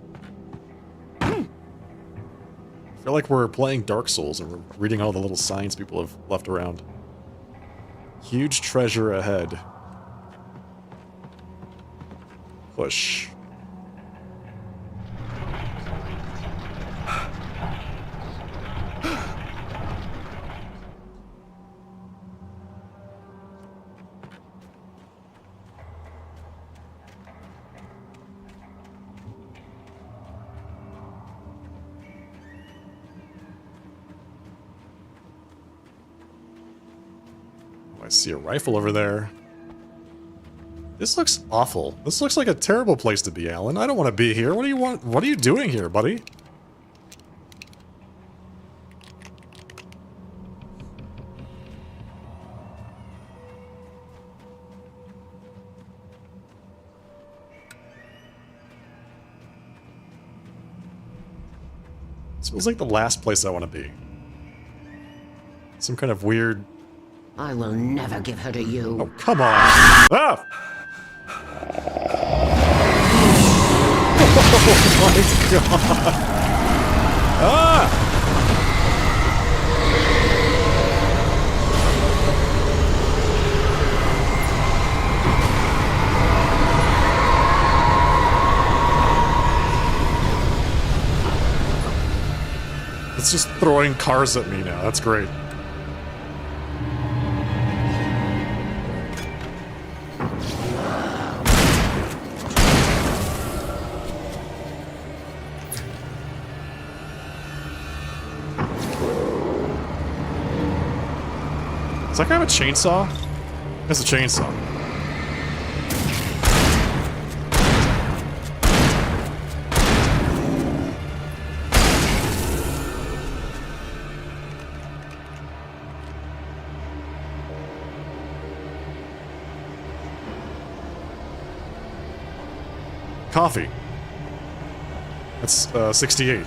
I feel like we're playing Dark Souls and we're reading all the little signs people have left around. Huge treasure ahead. Push. I see a rifle over there. This looks awful. This looks like a terrible place to be, Alan. I don't want to be here. What do you want? What are you doing here, buddy? This feels like the last place I want to be. Some kind of weird... I will never give her to you. Oh, come on! Ah! Oh my god! Ah! It's just throwing cars at me now. That's great. Does that guy have a chainsaw? That's a chainsaw. Coffee. That's 68.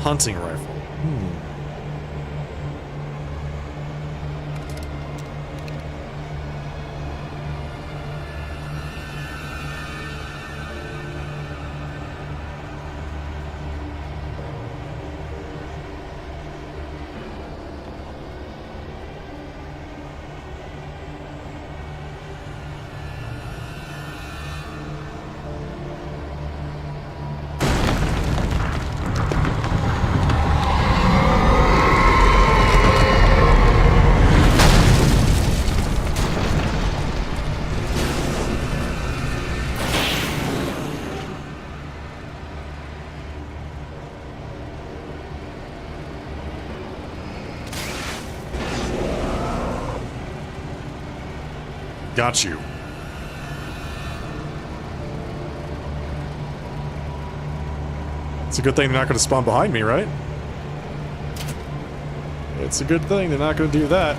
Hunting rifle. Got you. It's a good thing they're not going to spawn behind me, right? It's a good thing they're not going to do that.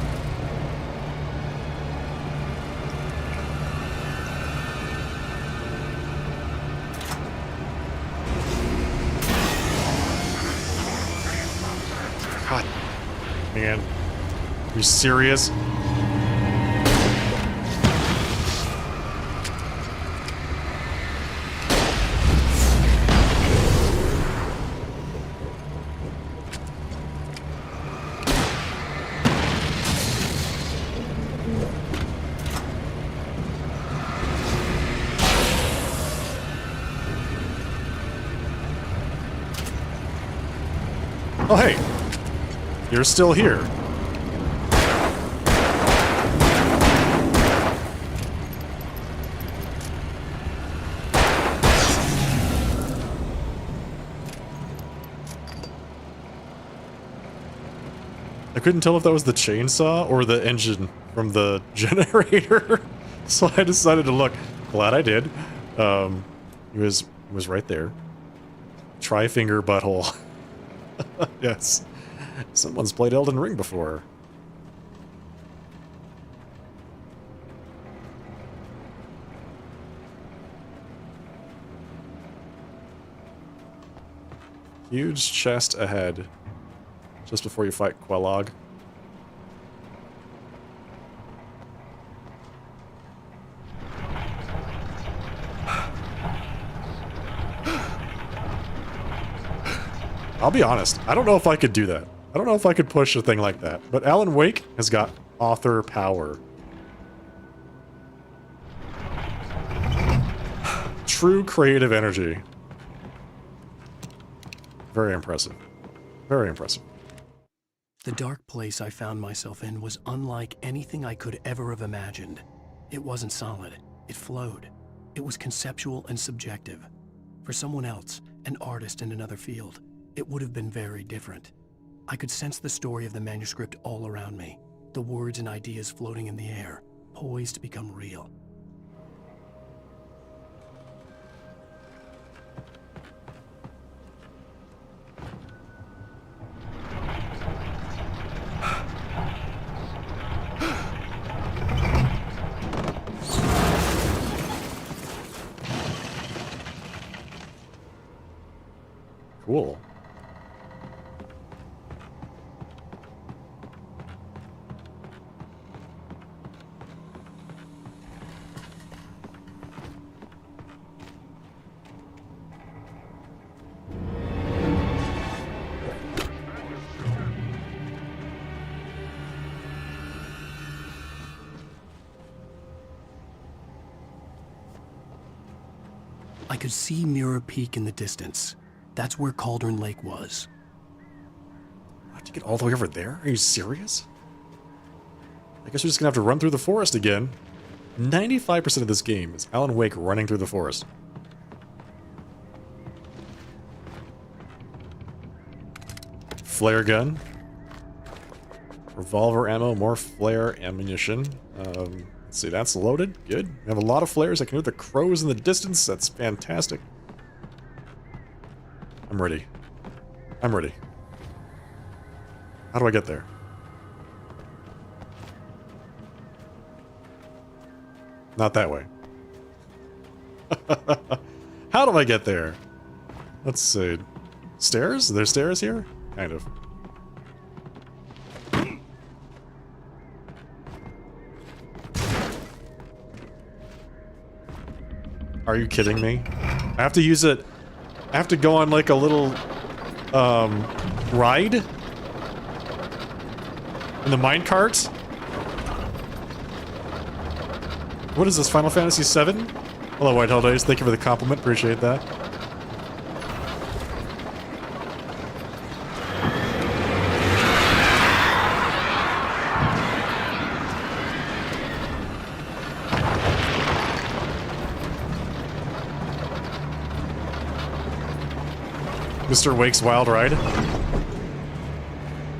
God, man. Are you serious? Oh, hey. You're still here. I couldn't tell if that was the chainsaw or the engine from the generator, so I decided to look. Glad I did. He was right there. Tri-finger butthole. Yes. Someone's played Elden Ring before. Huge chest ahead. Just before you fight Quelog. I'll be honest, I don't know if I could do that. I don't know if I could push a thing like that. But Alan Wake has got author power. True creative energy. Very impressive. Very impressive. The dark place I found myself in was unlike anything I could ever have imagined. It wasn't solid. It flowed. It was conceptual and subjective. For someone else, an artist in another field, it would have been very different. I could sense the story of the manuscript all around me, the words and ideas floating in the air, poised to become real. Cool. I could see Mirror Peak in the distance. That's where Cauldron Lake was. How'd you get all the way over there? Are you serious? I guess we're just gonna have to run through the forest again. 95% of this game is Alan Wake running through the forest. Flare gun. Revolver ammo, more flare ammunition. Let's see, that's loaded. Good. We have a lot of flares. I can hear the crows in the distance. That's fantastic. I'm ready. I'm ready. How do I get there? Not that way. How do I get there? Let's see. Stairs? Are there stairs here? Kind of. Are you kidding me? I have to use it. I have to go on like a little ride in the minecart. What is this, Final Fantasy VII? Hello, White Hell Days. Thank you for the compliment. Appreciate that. Mr. Wake's Wild Ride.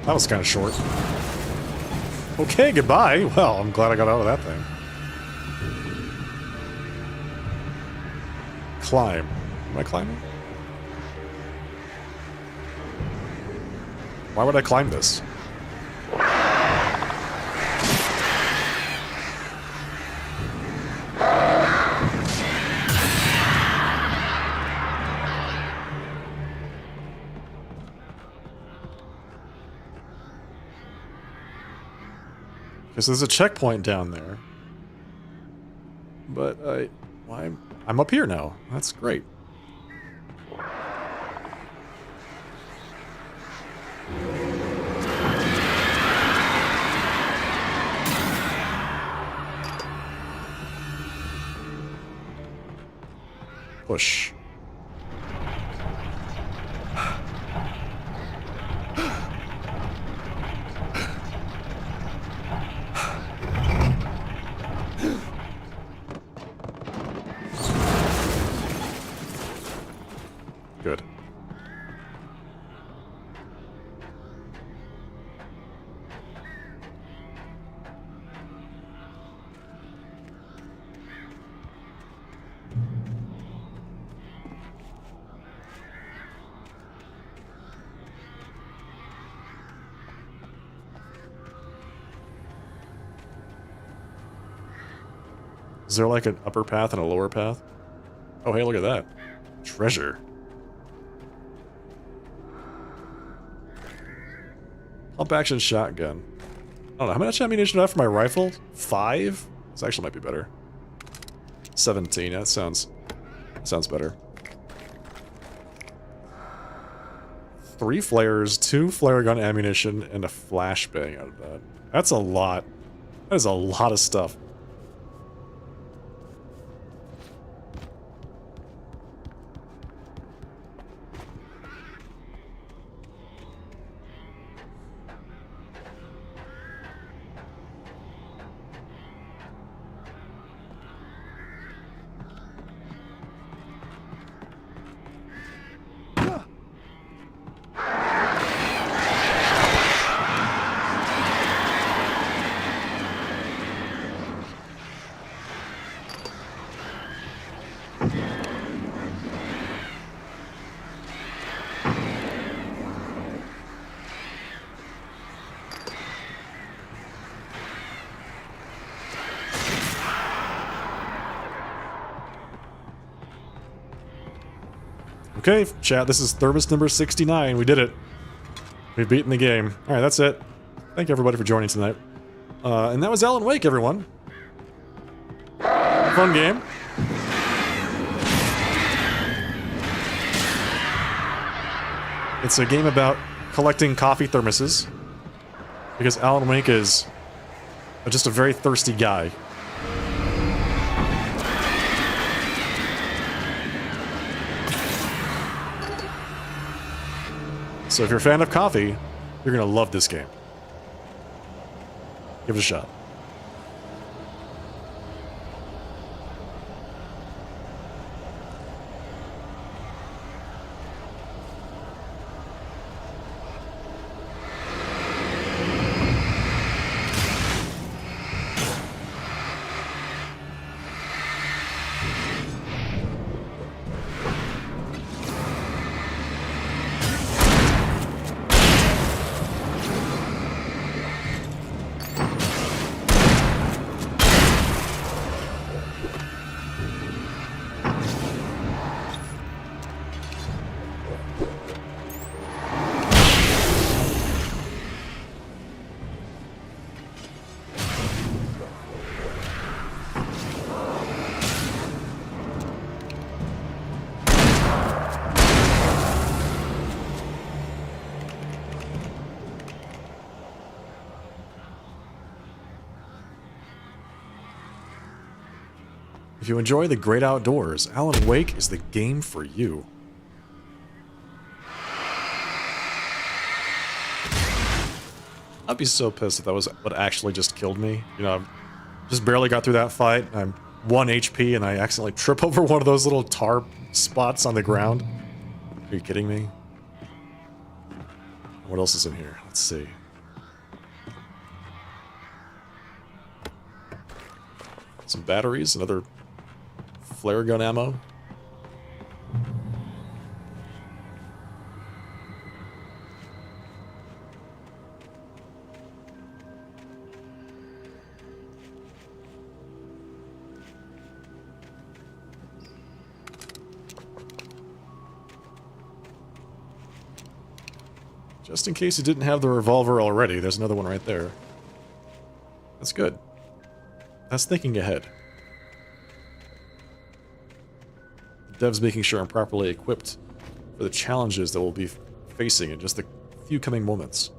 That was kind of short. Okay, goodbye. Well, I'm glad I got out of that thing. Climb. Am I climbing? Why would I climb this? Because there's a checkpoint down there. But I'm up here now. That's great. Push. Good. Is there like an upper path and a lower path? Oh, hey, look at that. Treasure. Pump action shotgun. I don't know. How much ammunition do I have for my rifle? 5? This actually might be better. 17. That sounds better. 3 flares, 2 flare gun ammunition, and a flashbang out of that. That's a lot. That is a lot of stuff. Okay, chat, this is Thermos number 69. We did it. We've beaten the game. Alright, that's it. Thank you everybody for joining tonight. And that was Alan Wake, everyone. Fun game. It's a game about collecting coffee thermoses. Because Alan Wake is just a very thirsty guy. So if you're a fan of coffee, you're gonna love this game. Give it a shot. If you enjoy the great outdoors, Alan Wake is the game for you. I'd be so pissed if that was what actually just killed me. You know, I just barely got through that fight. I'm 1 HP and I accidentally trip over one of those little tar spots on the ground. Are you kidding me? What else is in here? Let's see. Some batteries, another flare gun ammo. Just in case you didn't have the revolver already, there's another one right there. That's good. That's thinking ahead. The dev's making sure I'm properly equipped for the challenges that we'll be facing in just a few coming moments.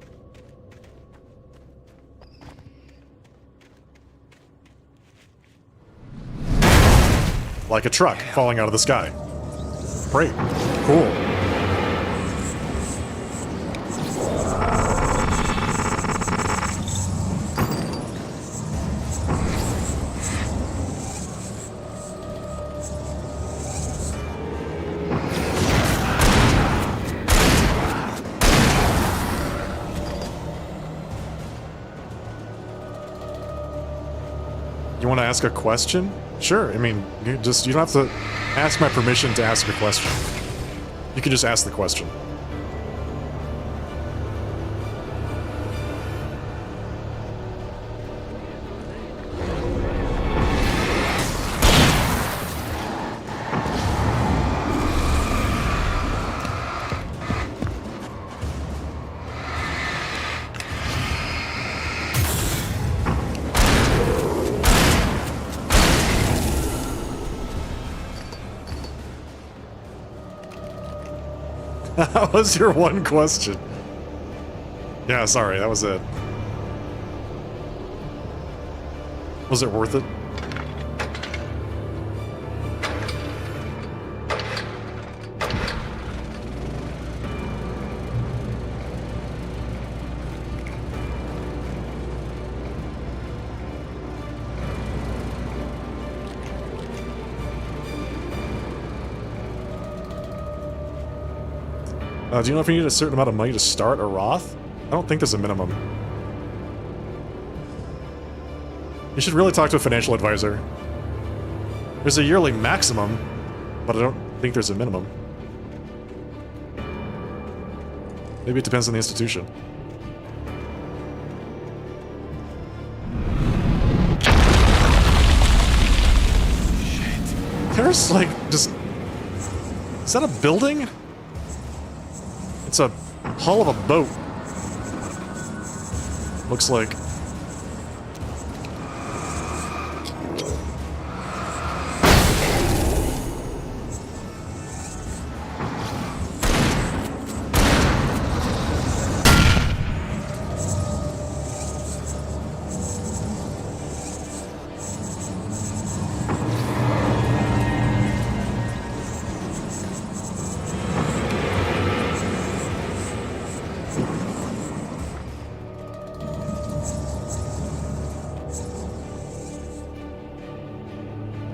Like a truck falling out of the sky. Great. Cool. You want to ask a question? Sure. I mean, you don't have to ask my permission to ask a question. You can just ask the question. That was your one question. Yeah, sorry, that was it. Was it worth it? Do you know if you need a certain amount of money to start a Roth? I don't think there's a minimum. You should really talk to a financial advisor. There's a yearly maximum, but I don't think there's a minimum. Maybe it depends on the institution. Shit. There's like just... Is that a building? It's a hull of a boat. Looks like.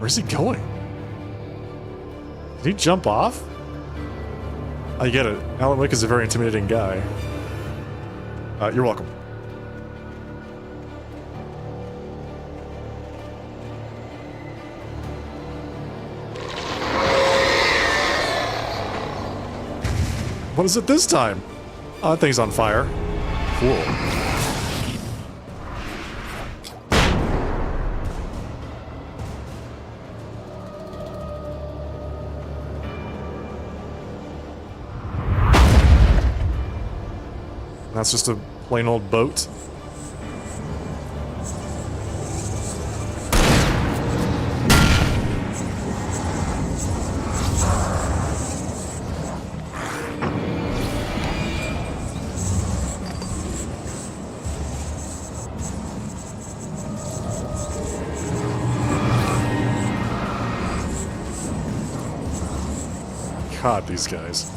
Where's he going? Did he jump off? I get it. Alan Wake is a very intimidating guy. You're welcome. What is it this time? Oh, that thing's on fire. Cool. That's just a plain old boat. God, these guys.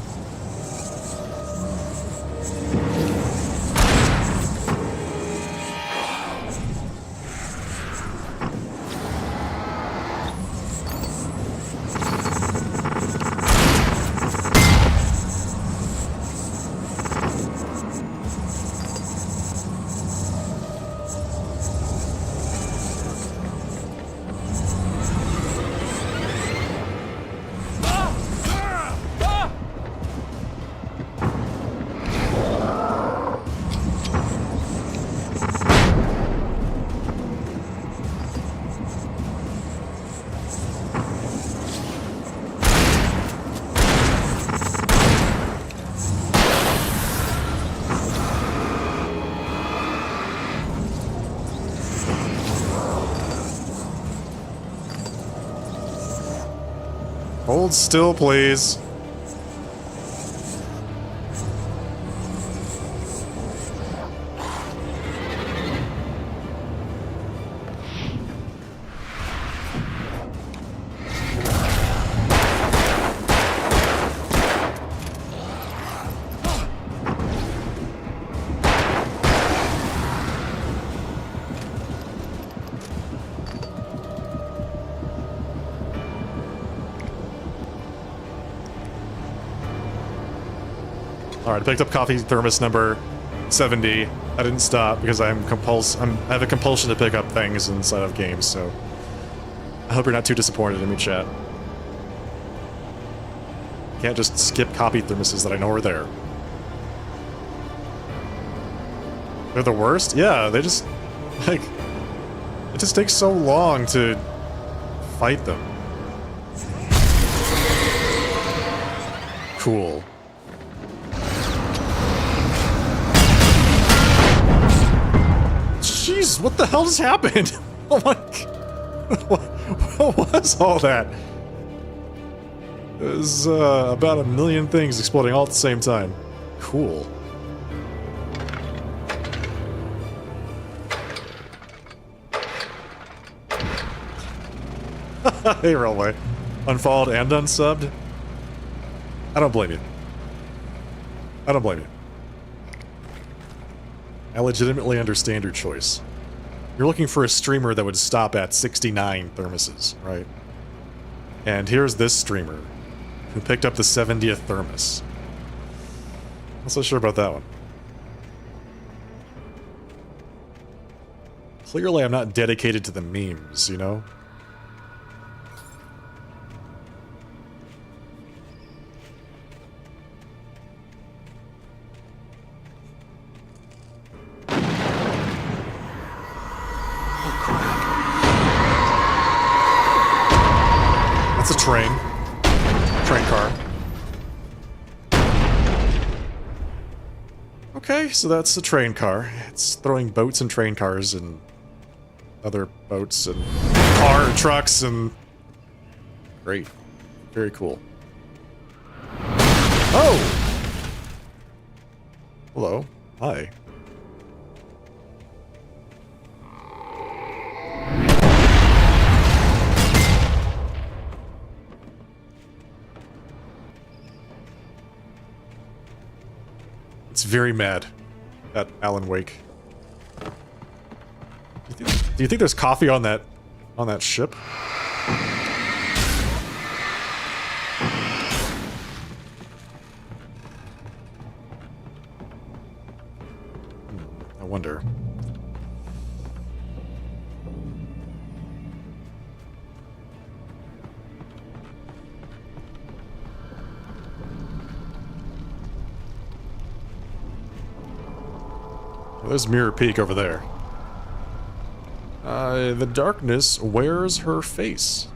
Hold still, please. Alright, I picked up coffee thermos number 70. I didn't stop because I have a compulsion to pick up things inside of games, so I hope you're not too disappointed in me, chat. Can't just skip copy thermoses that I know are there. They're the worst? Yeah, they just, like, it just takes so long to fight them. Cool. Jeez, what the hell just happened? Oh my God. What was all that? It was about a million things exploding all at the same time. Cool. Hey, Railway. Unfollowed and unsubbed? I don't blame you. I don't blame you. I legitimately understand your choice. You're looking for a streamer that would stop at 69 thermoses, right? And here's this streamer who picked up the 70th thermos. Not so sure about that one. Clearly I'm not dedicated to the memes, you know? That's a train. Train car. Okay, so that's a train car. It's throwing boats and train cars and other boats and trucks and... Great. Very cool. Oh! Hello. Hi. It's very mad at Alan Wake. Do you think there's coffee on that ship? I wonder. Well, there's Mirror Peak over there. The darkness wears her face.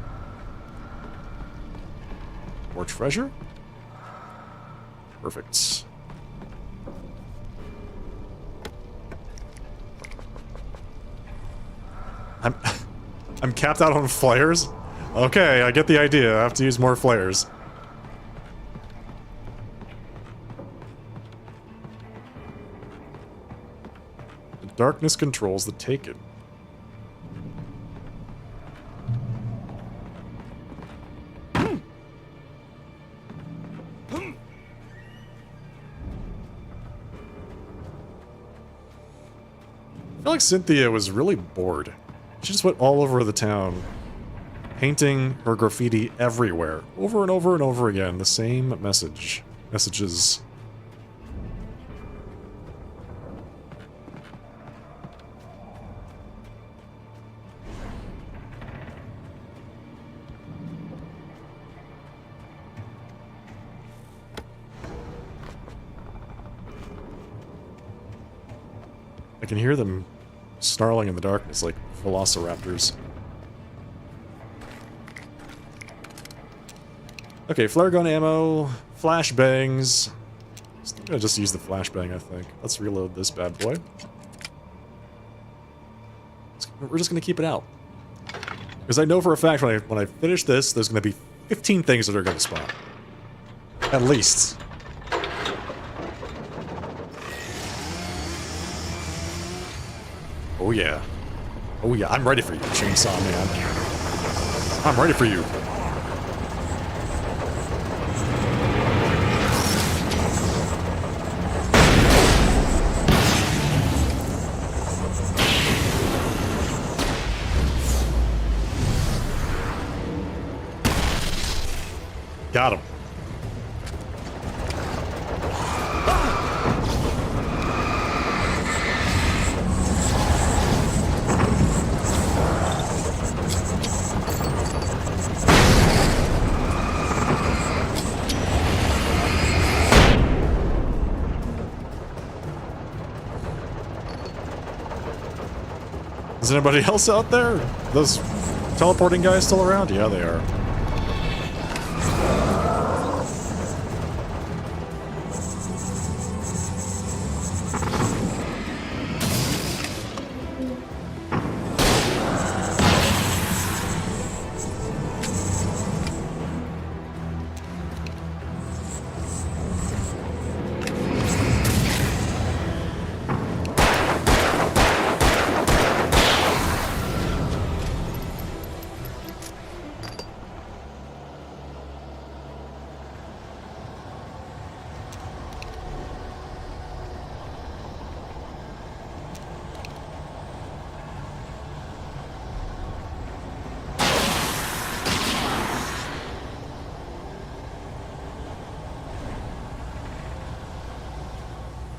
More treasure? Perfect. I'm capped out on flares? Okay, I get the idea. I have to use more flares. The darkness controls the Taken. like Cynthia was really bored. She just went all over the town, painting her graffiti everywhere, over and over and over again, the same messages. I can hear them snarling in the darkness like velociraptors. Okay, flare gun ammo, flashbangs. I'm gonna just use the flashbang, I think. Let's reload this bad boy. We're just gonna keep it out. Because I know for a fact when I finish this, there's gonna be 15 things that are gonna spawn. At least. Oh yeah. Oh yeah, I'm ready for you, Chainsaw Man. I'm ready for you. Got him. Is anybody else out there? Those teleporting guys still around? Yeah, they are.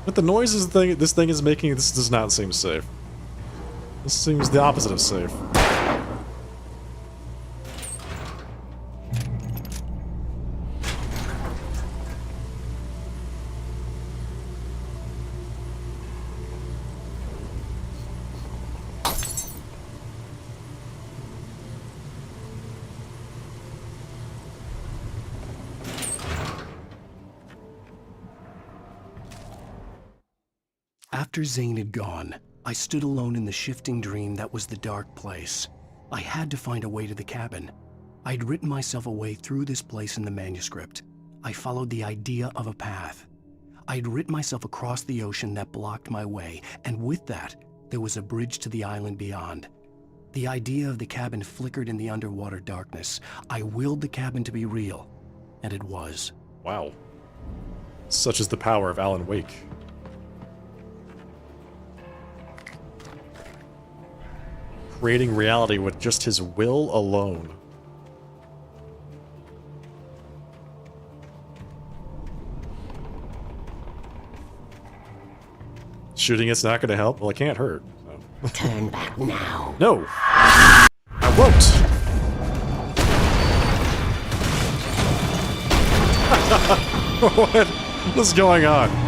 But the noises this thing is making, this does not seem safe. This seems the opposite of safe. After Zane had gone, I stood alone in the shifting dream that was the dark place. I had to find a way to the cabin. I'd written myself a way through this place in the manuscript. I followed the idea of a path. I'd written myself across the ocean that blocked my way, and with that, there was a bridge to the island beyond. The idea of the cabin flickered in the underwater darkness. I willed the cabin to be real, and it was. Wow. Such is the power of Alan Wake. Creating reality with just his will alone. Shooting it's not going to help? Well, it can't hurt. So. Turn back now. No! I won't! What's going on?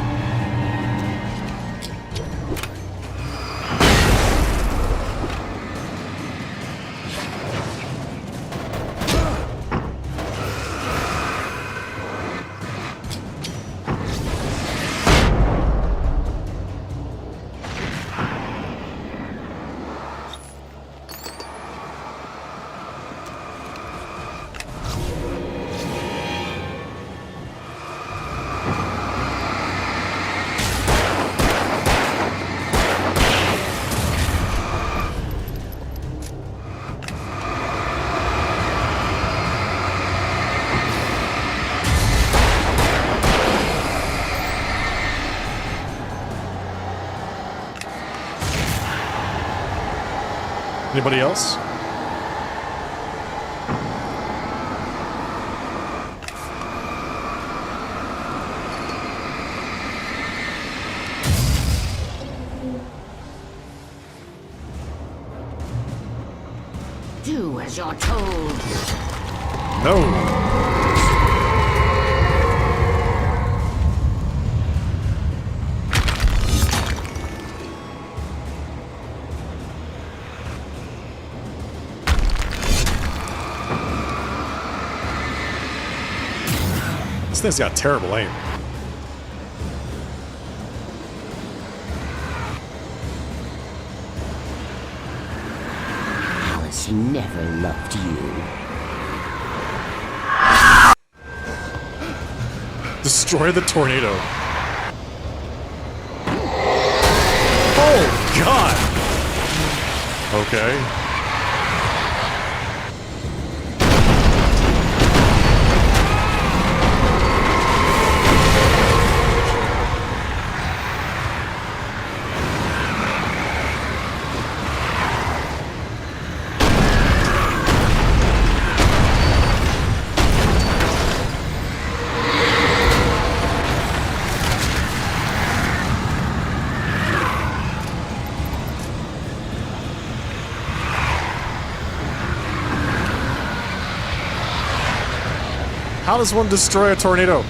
Anybody else? Do as you're told. No. This thing's got terrible aim. Alice never loved you. Destroy the tornado. Oh, God! Okay. How does one destroy a tornado?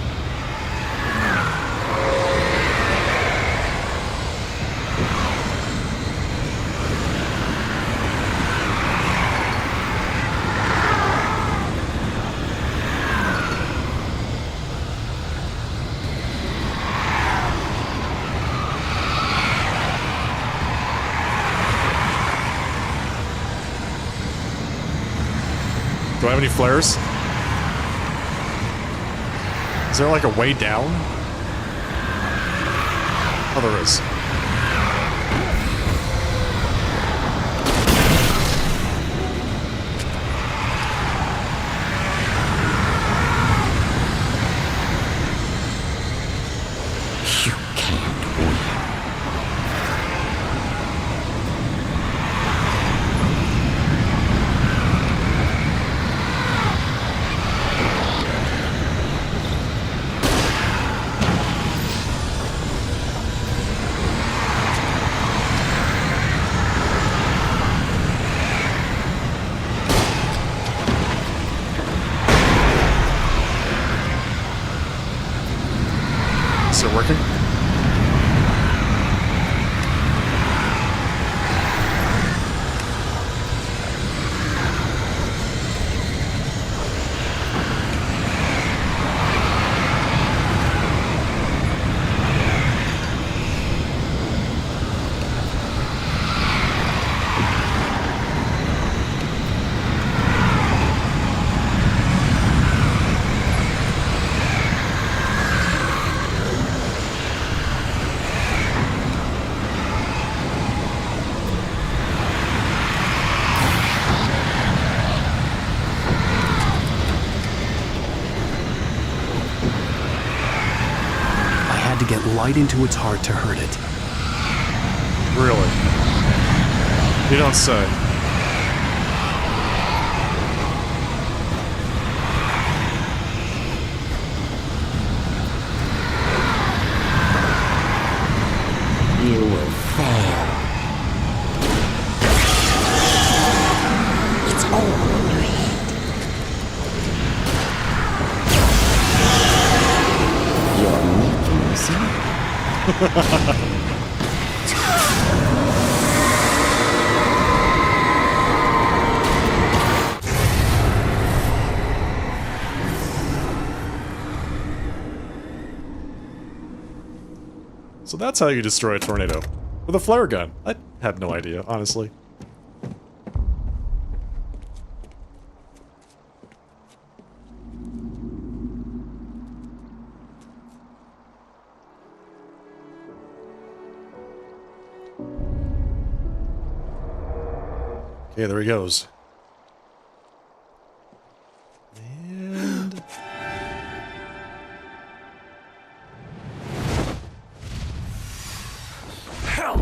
Do I have any flares? Is there like a way down? Oh, there is. You can't win. Is it working? To get light into its heart to hurt it. Really? You don't say. You will fail. It's all in your head. You're making this up. So that's how you destroy a tornado. With a flare gun. I had no idea, honestly. Okay, there he goes. And... hell!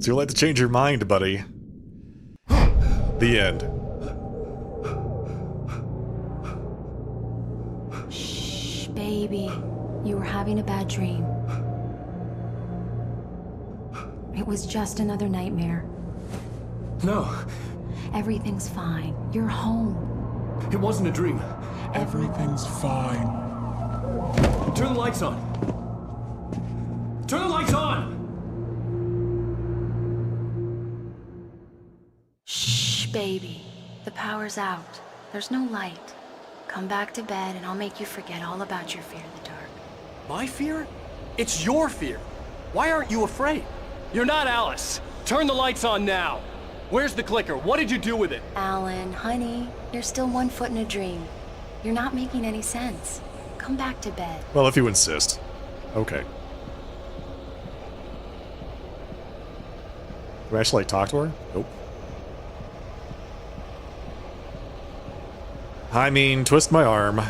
Too late to change your mind, buddy. The end. Shh, baby. You were having a bad dream. It was just another nightmare. No, Everything's fine. You're home. it wasn't a dream. Everything's fine. Turn the lights on. Turn the lights on! Shh, baby. The power's out. There's no light. Come back to bed and I'll make you forget all about your fear of the dark. My fear? It's your fear. Why aren't you afraid? You're not Alice. Turn the lights on now. Where's the clicker? What did you do with it? Alan, honey, you're still 1 foot in a dream. You're not making any sense. Come back to bed. Well, if you insist. Okay. Do I actually talk to her? Nope. I mean, twist my arm.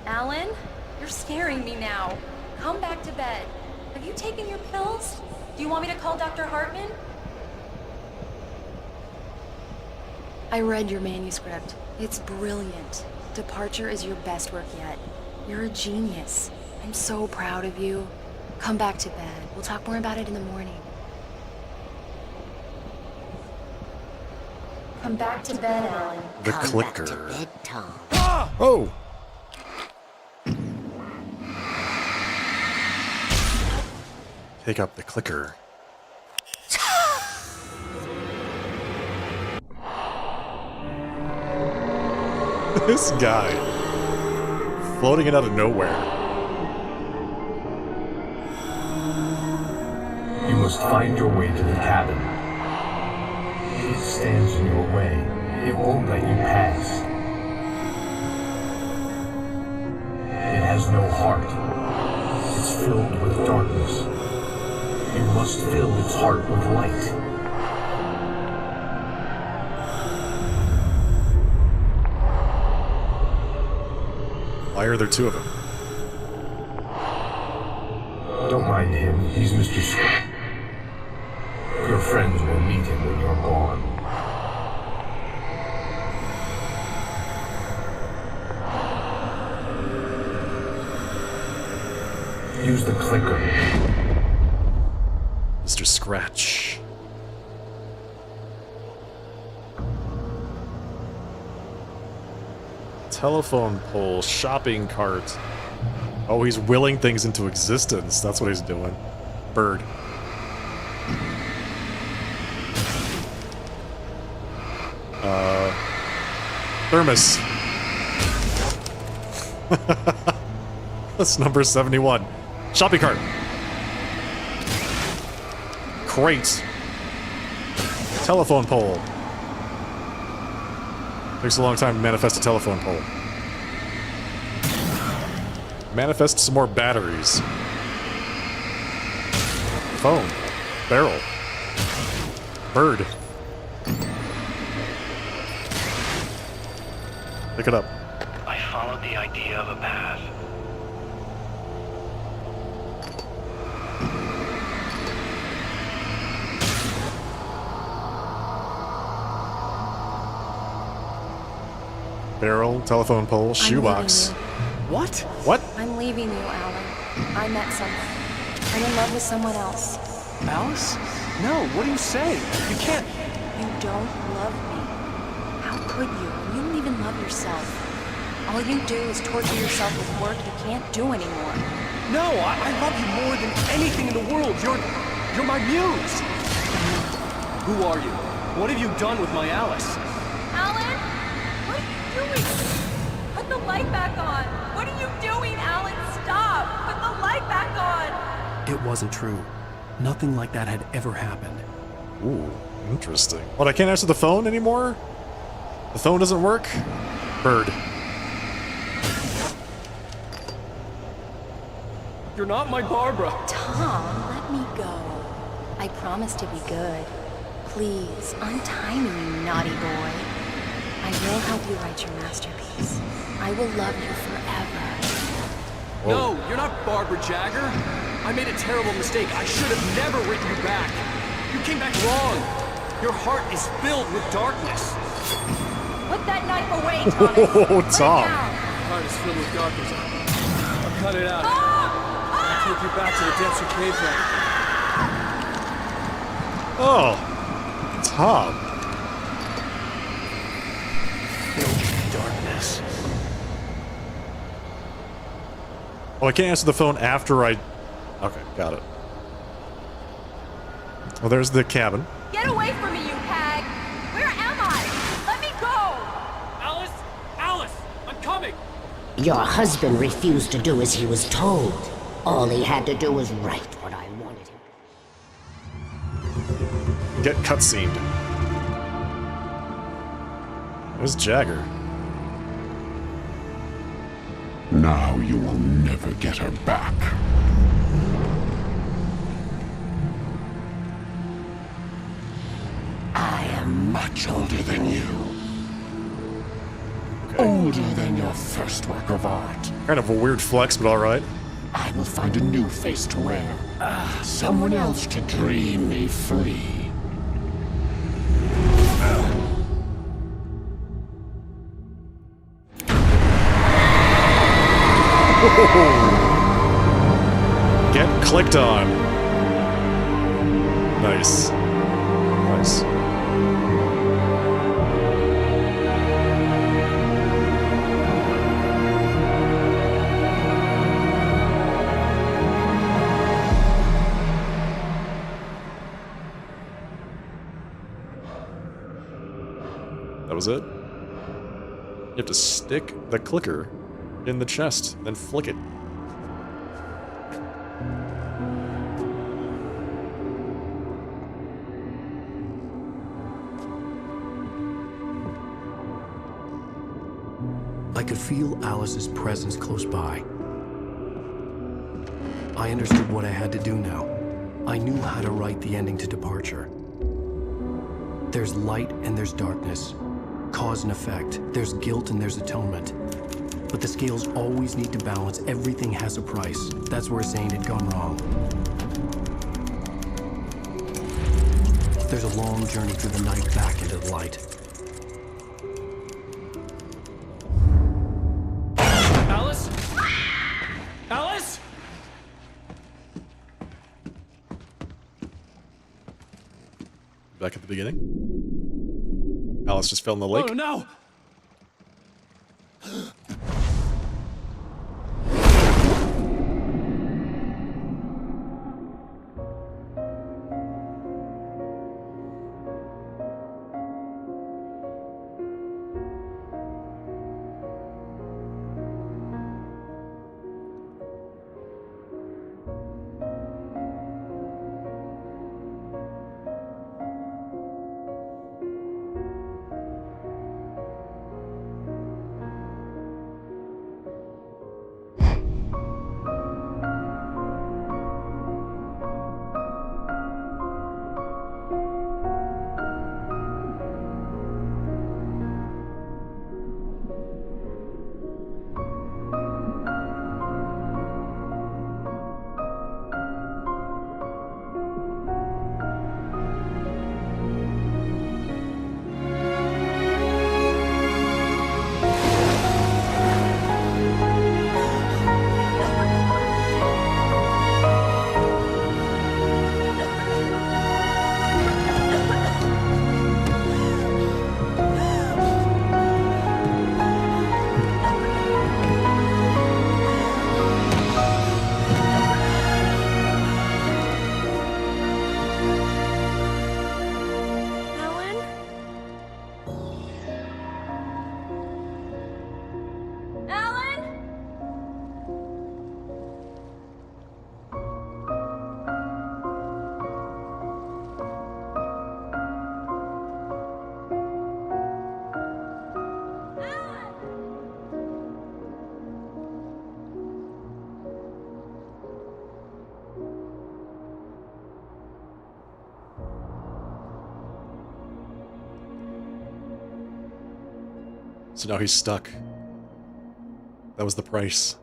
Alan, you're scaring me now. Come back to bed. Have you taken your pills? Do you want me to call Dr. Hartman? I read your manuscript. It's brilliant. Departure is your best work yet. You're a genius. I'm so proud of you. Come back to bed. We'll talk more about it in the morning. Come back to bed, Alan. The Come clicker. back to bed, Tom. Oh! Pick up the clicker. This guy. Floating it out of nowhere. You must find your way to the cabin. It stands in your way. It won't let you pass. It has no heart. It's filled with darkness. You must fill its heart with light. Why are there two of them? Don't mind him. He's Mr. Scott. Your friends will meet him when you're gone. Use the clicker. Mr. Scratch. Telephone pole, shopping cart. Oh, he's willing things into existence. That's what he's doing. Bird. Thermos. That's number 71. Shopping cart. Crate. Telephone pole. Takes a long time to manifest a telephone pole. Manifest some more batteries. Phone. Barrel. Bird. Pick it up. I followed the idea of a path. Barrel, telephone pole, shoebox. What? What? I'm leaving you, Alan. I met someone. I'm in love with someone else. Alice? No, what are you saying? You can't. You don't love me. How could you? You don't even love yourself. All you do is torture yourself with work you can't do anymore. No, I love you more than anything in the world. You're my muse. Who are you? What have you done with my Alice? Alan? What are you doing? Put the light back on. What are you doing, Alan? Stop! Put the light back on! It wasn't true. Nothing like that had ever happened. Ooh, interesting. What, I can't answer the phone anymore? The phone doesn't work? Bird. You're not my Barbara. Tom, let me go. I promise to be good. Please, untie me, you naughty boy. I will help you write your masterpiece. I will love you forever. No, you're not Barbara Jagger. I made a terrible mistake. I should have never written you back. You came back wrong. Your heart is filled with darkness. Put that knife away, Thomas. Oh, Tom. Heart is filled with darkness. I'll cut it out. I'll take you back to the depths of cave then. Oh, Tom. Darkness. Oh, I can't answer the phone after I... Okay, got it. Well, there's the cabin. Get away from me, you hag! Where am I? Let me go! Alice! Alice! I'm coming! Your husband refused to do as he was told. All he had to do was write what I wanted him. Get cutscened. There's Jagger. Now you will never get her back. I am much older than you. Older than your first work of art. Kind of a weird flex, but alright. I will find a new face to wear. Someone else to dream me free. Get clicked on. Nice. Nice. That was it. You have to stick the clicker in the chest, then flick it. I could feel Alice's presence close by. I understood what I had to do now. I knew how to write the ending to Departure. There's light and there's darkness. Cause and effect. There's guilt and there's atonement. But the scales always need to balance. Everything has a price. That's where Zane had gone wrong. There's a long journey through the night back into the light. Alice? Alice? Back at the beginning. Alice just fell in the lake. Oh no! So now he's stuck. That was the price.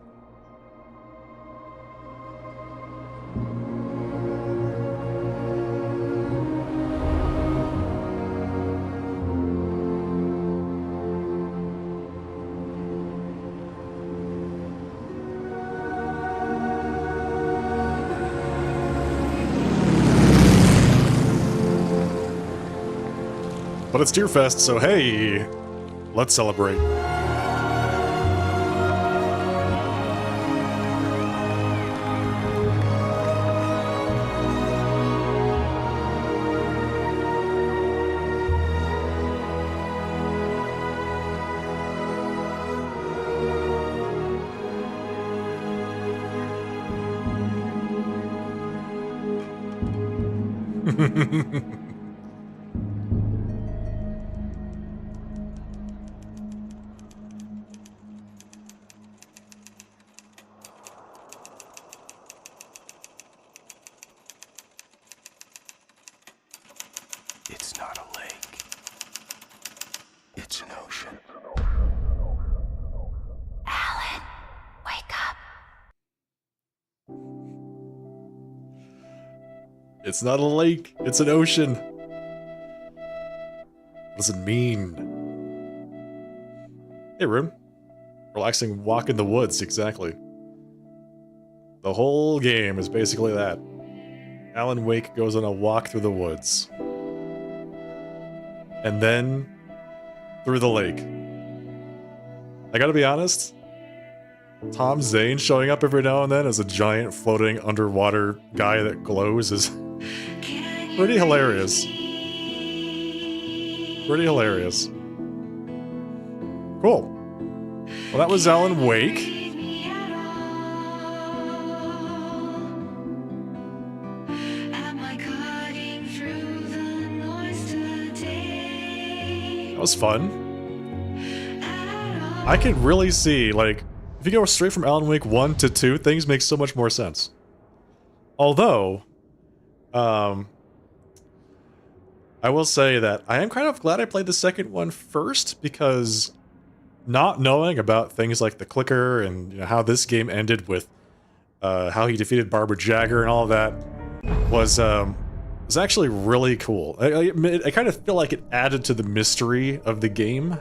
But it's Deerfest, so hey, let's celebrate. It's not a lake. It's an ocean. Alan, wake up. It's not a lake, it's an ocean. What does it mean? Hey, Room. Relaxing walk in the woods, exactly. The whole game is basically that. Alan Wake goes on a walk through the woods. And then through the lake. I gotta be honest, Tom Zane showing up every now and then as a giant floating underwater guy that glows is pretty hilarious. Pretty hilarious. Cool. Well, that was Alan Wake. That was fun. I could really see, like, if you go straight from Alan Wake 1 to 2, things make so much more sense. Although, I will say that I am kind of glad I played the second one first, because not knowing about things like the clicker and, you know, how this game ended with how he defeated Barbara Jagger and all of that was actually really cool. I kind of feel like it added to the mystery of the game.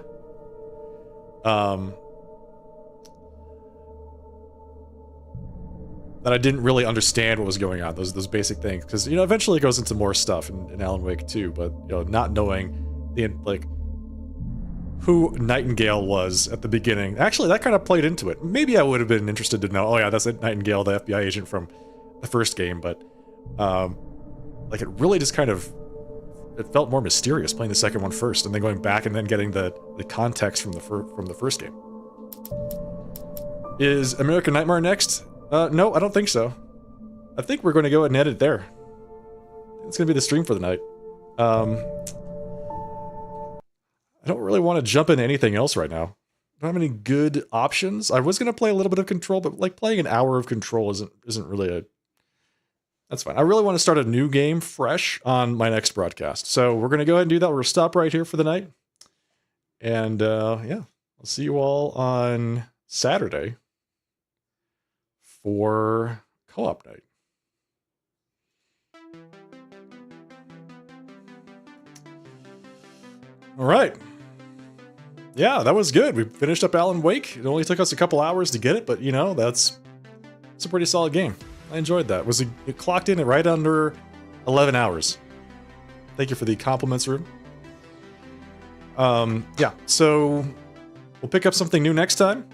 That I didn't really understand what was going on, those basic things, because, you know, eventually it goes into more stuff in Alan Wake 2, but, you know, not knowing the, like, who Nightingale was at the beginning, actually that kind of played into it. Maybe I would have been interested to know, oh yeah, that's Nightingale, the FBI agent from the first game, but like, it really just kind of, it felt more mysterious playing the second one first, and then going back and then getting the context from the first game. Is American Nightmare next? No, I don't think so. I think we're going to go ahead and edit there. It's going to be the stream for the night. I don't really want to jump into anything else right now. I don't have any good options. I was going to play a little bit of Control, but, like, playing an hour of Control isn't really a... That's fine. I really want to start a new game fresh on my next broadcast. So we're going to go ahead and do that. We're going to stop right here for the night. And, yeah. I'll see you all on Saturday for co-op night. All right. Yeah, that was good. We finished up Alan Wake. It only took us a couple hours to get it, but, you know, it's a pretty solid game. I enjoyed that. It clocked in at right under 11 hours. Thank you for the compliments, Room. Yeah, so we'll pick up something new next time.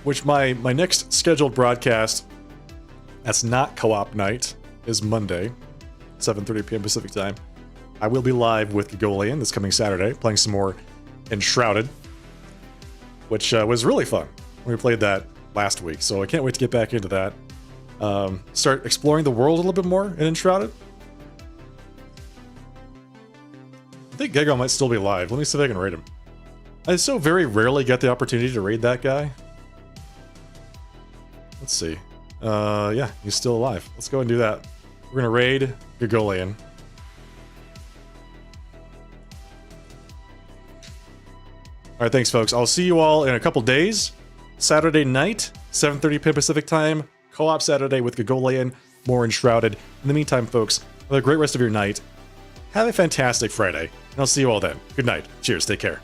Which my next scheduled broadcast, that's not co-op night, is Monday, 7:30 p.m. Pacific time. I will be live with Gogolian this coming Saturday, playing some more Enshrouded, which was really fun. We played that last week, so I can't wait to get back into that. Start exploring the world a little bit more in Enshrouded. I think Gego might still be live. Let me see if I can raid him. I so very rarely get the opportunity to raid that guy. Let's see. Yeah, he's still alive. Let's go and do that. We're gonna raid Gogolian. right, thanks, folks. I'll see you all in a couple days. Saturday night, 7:30 p.m. Pacific time. Co-op Saturday with Gogolian, more Enshrouded. In the meantime, folks, have a great rest of your night. Have a fantastic Friday, and I'll see you all then. Good night. Cheers. Take care.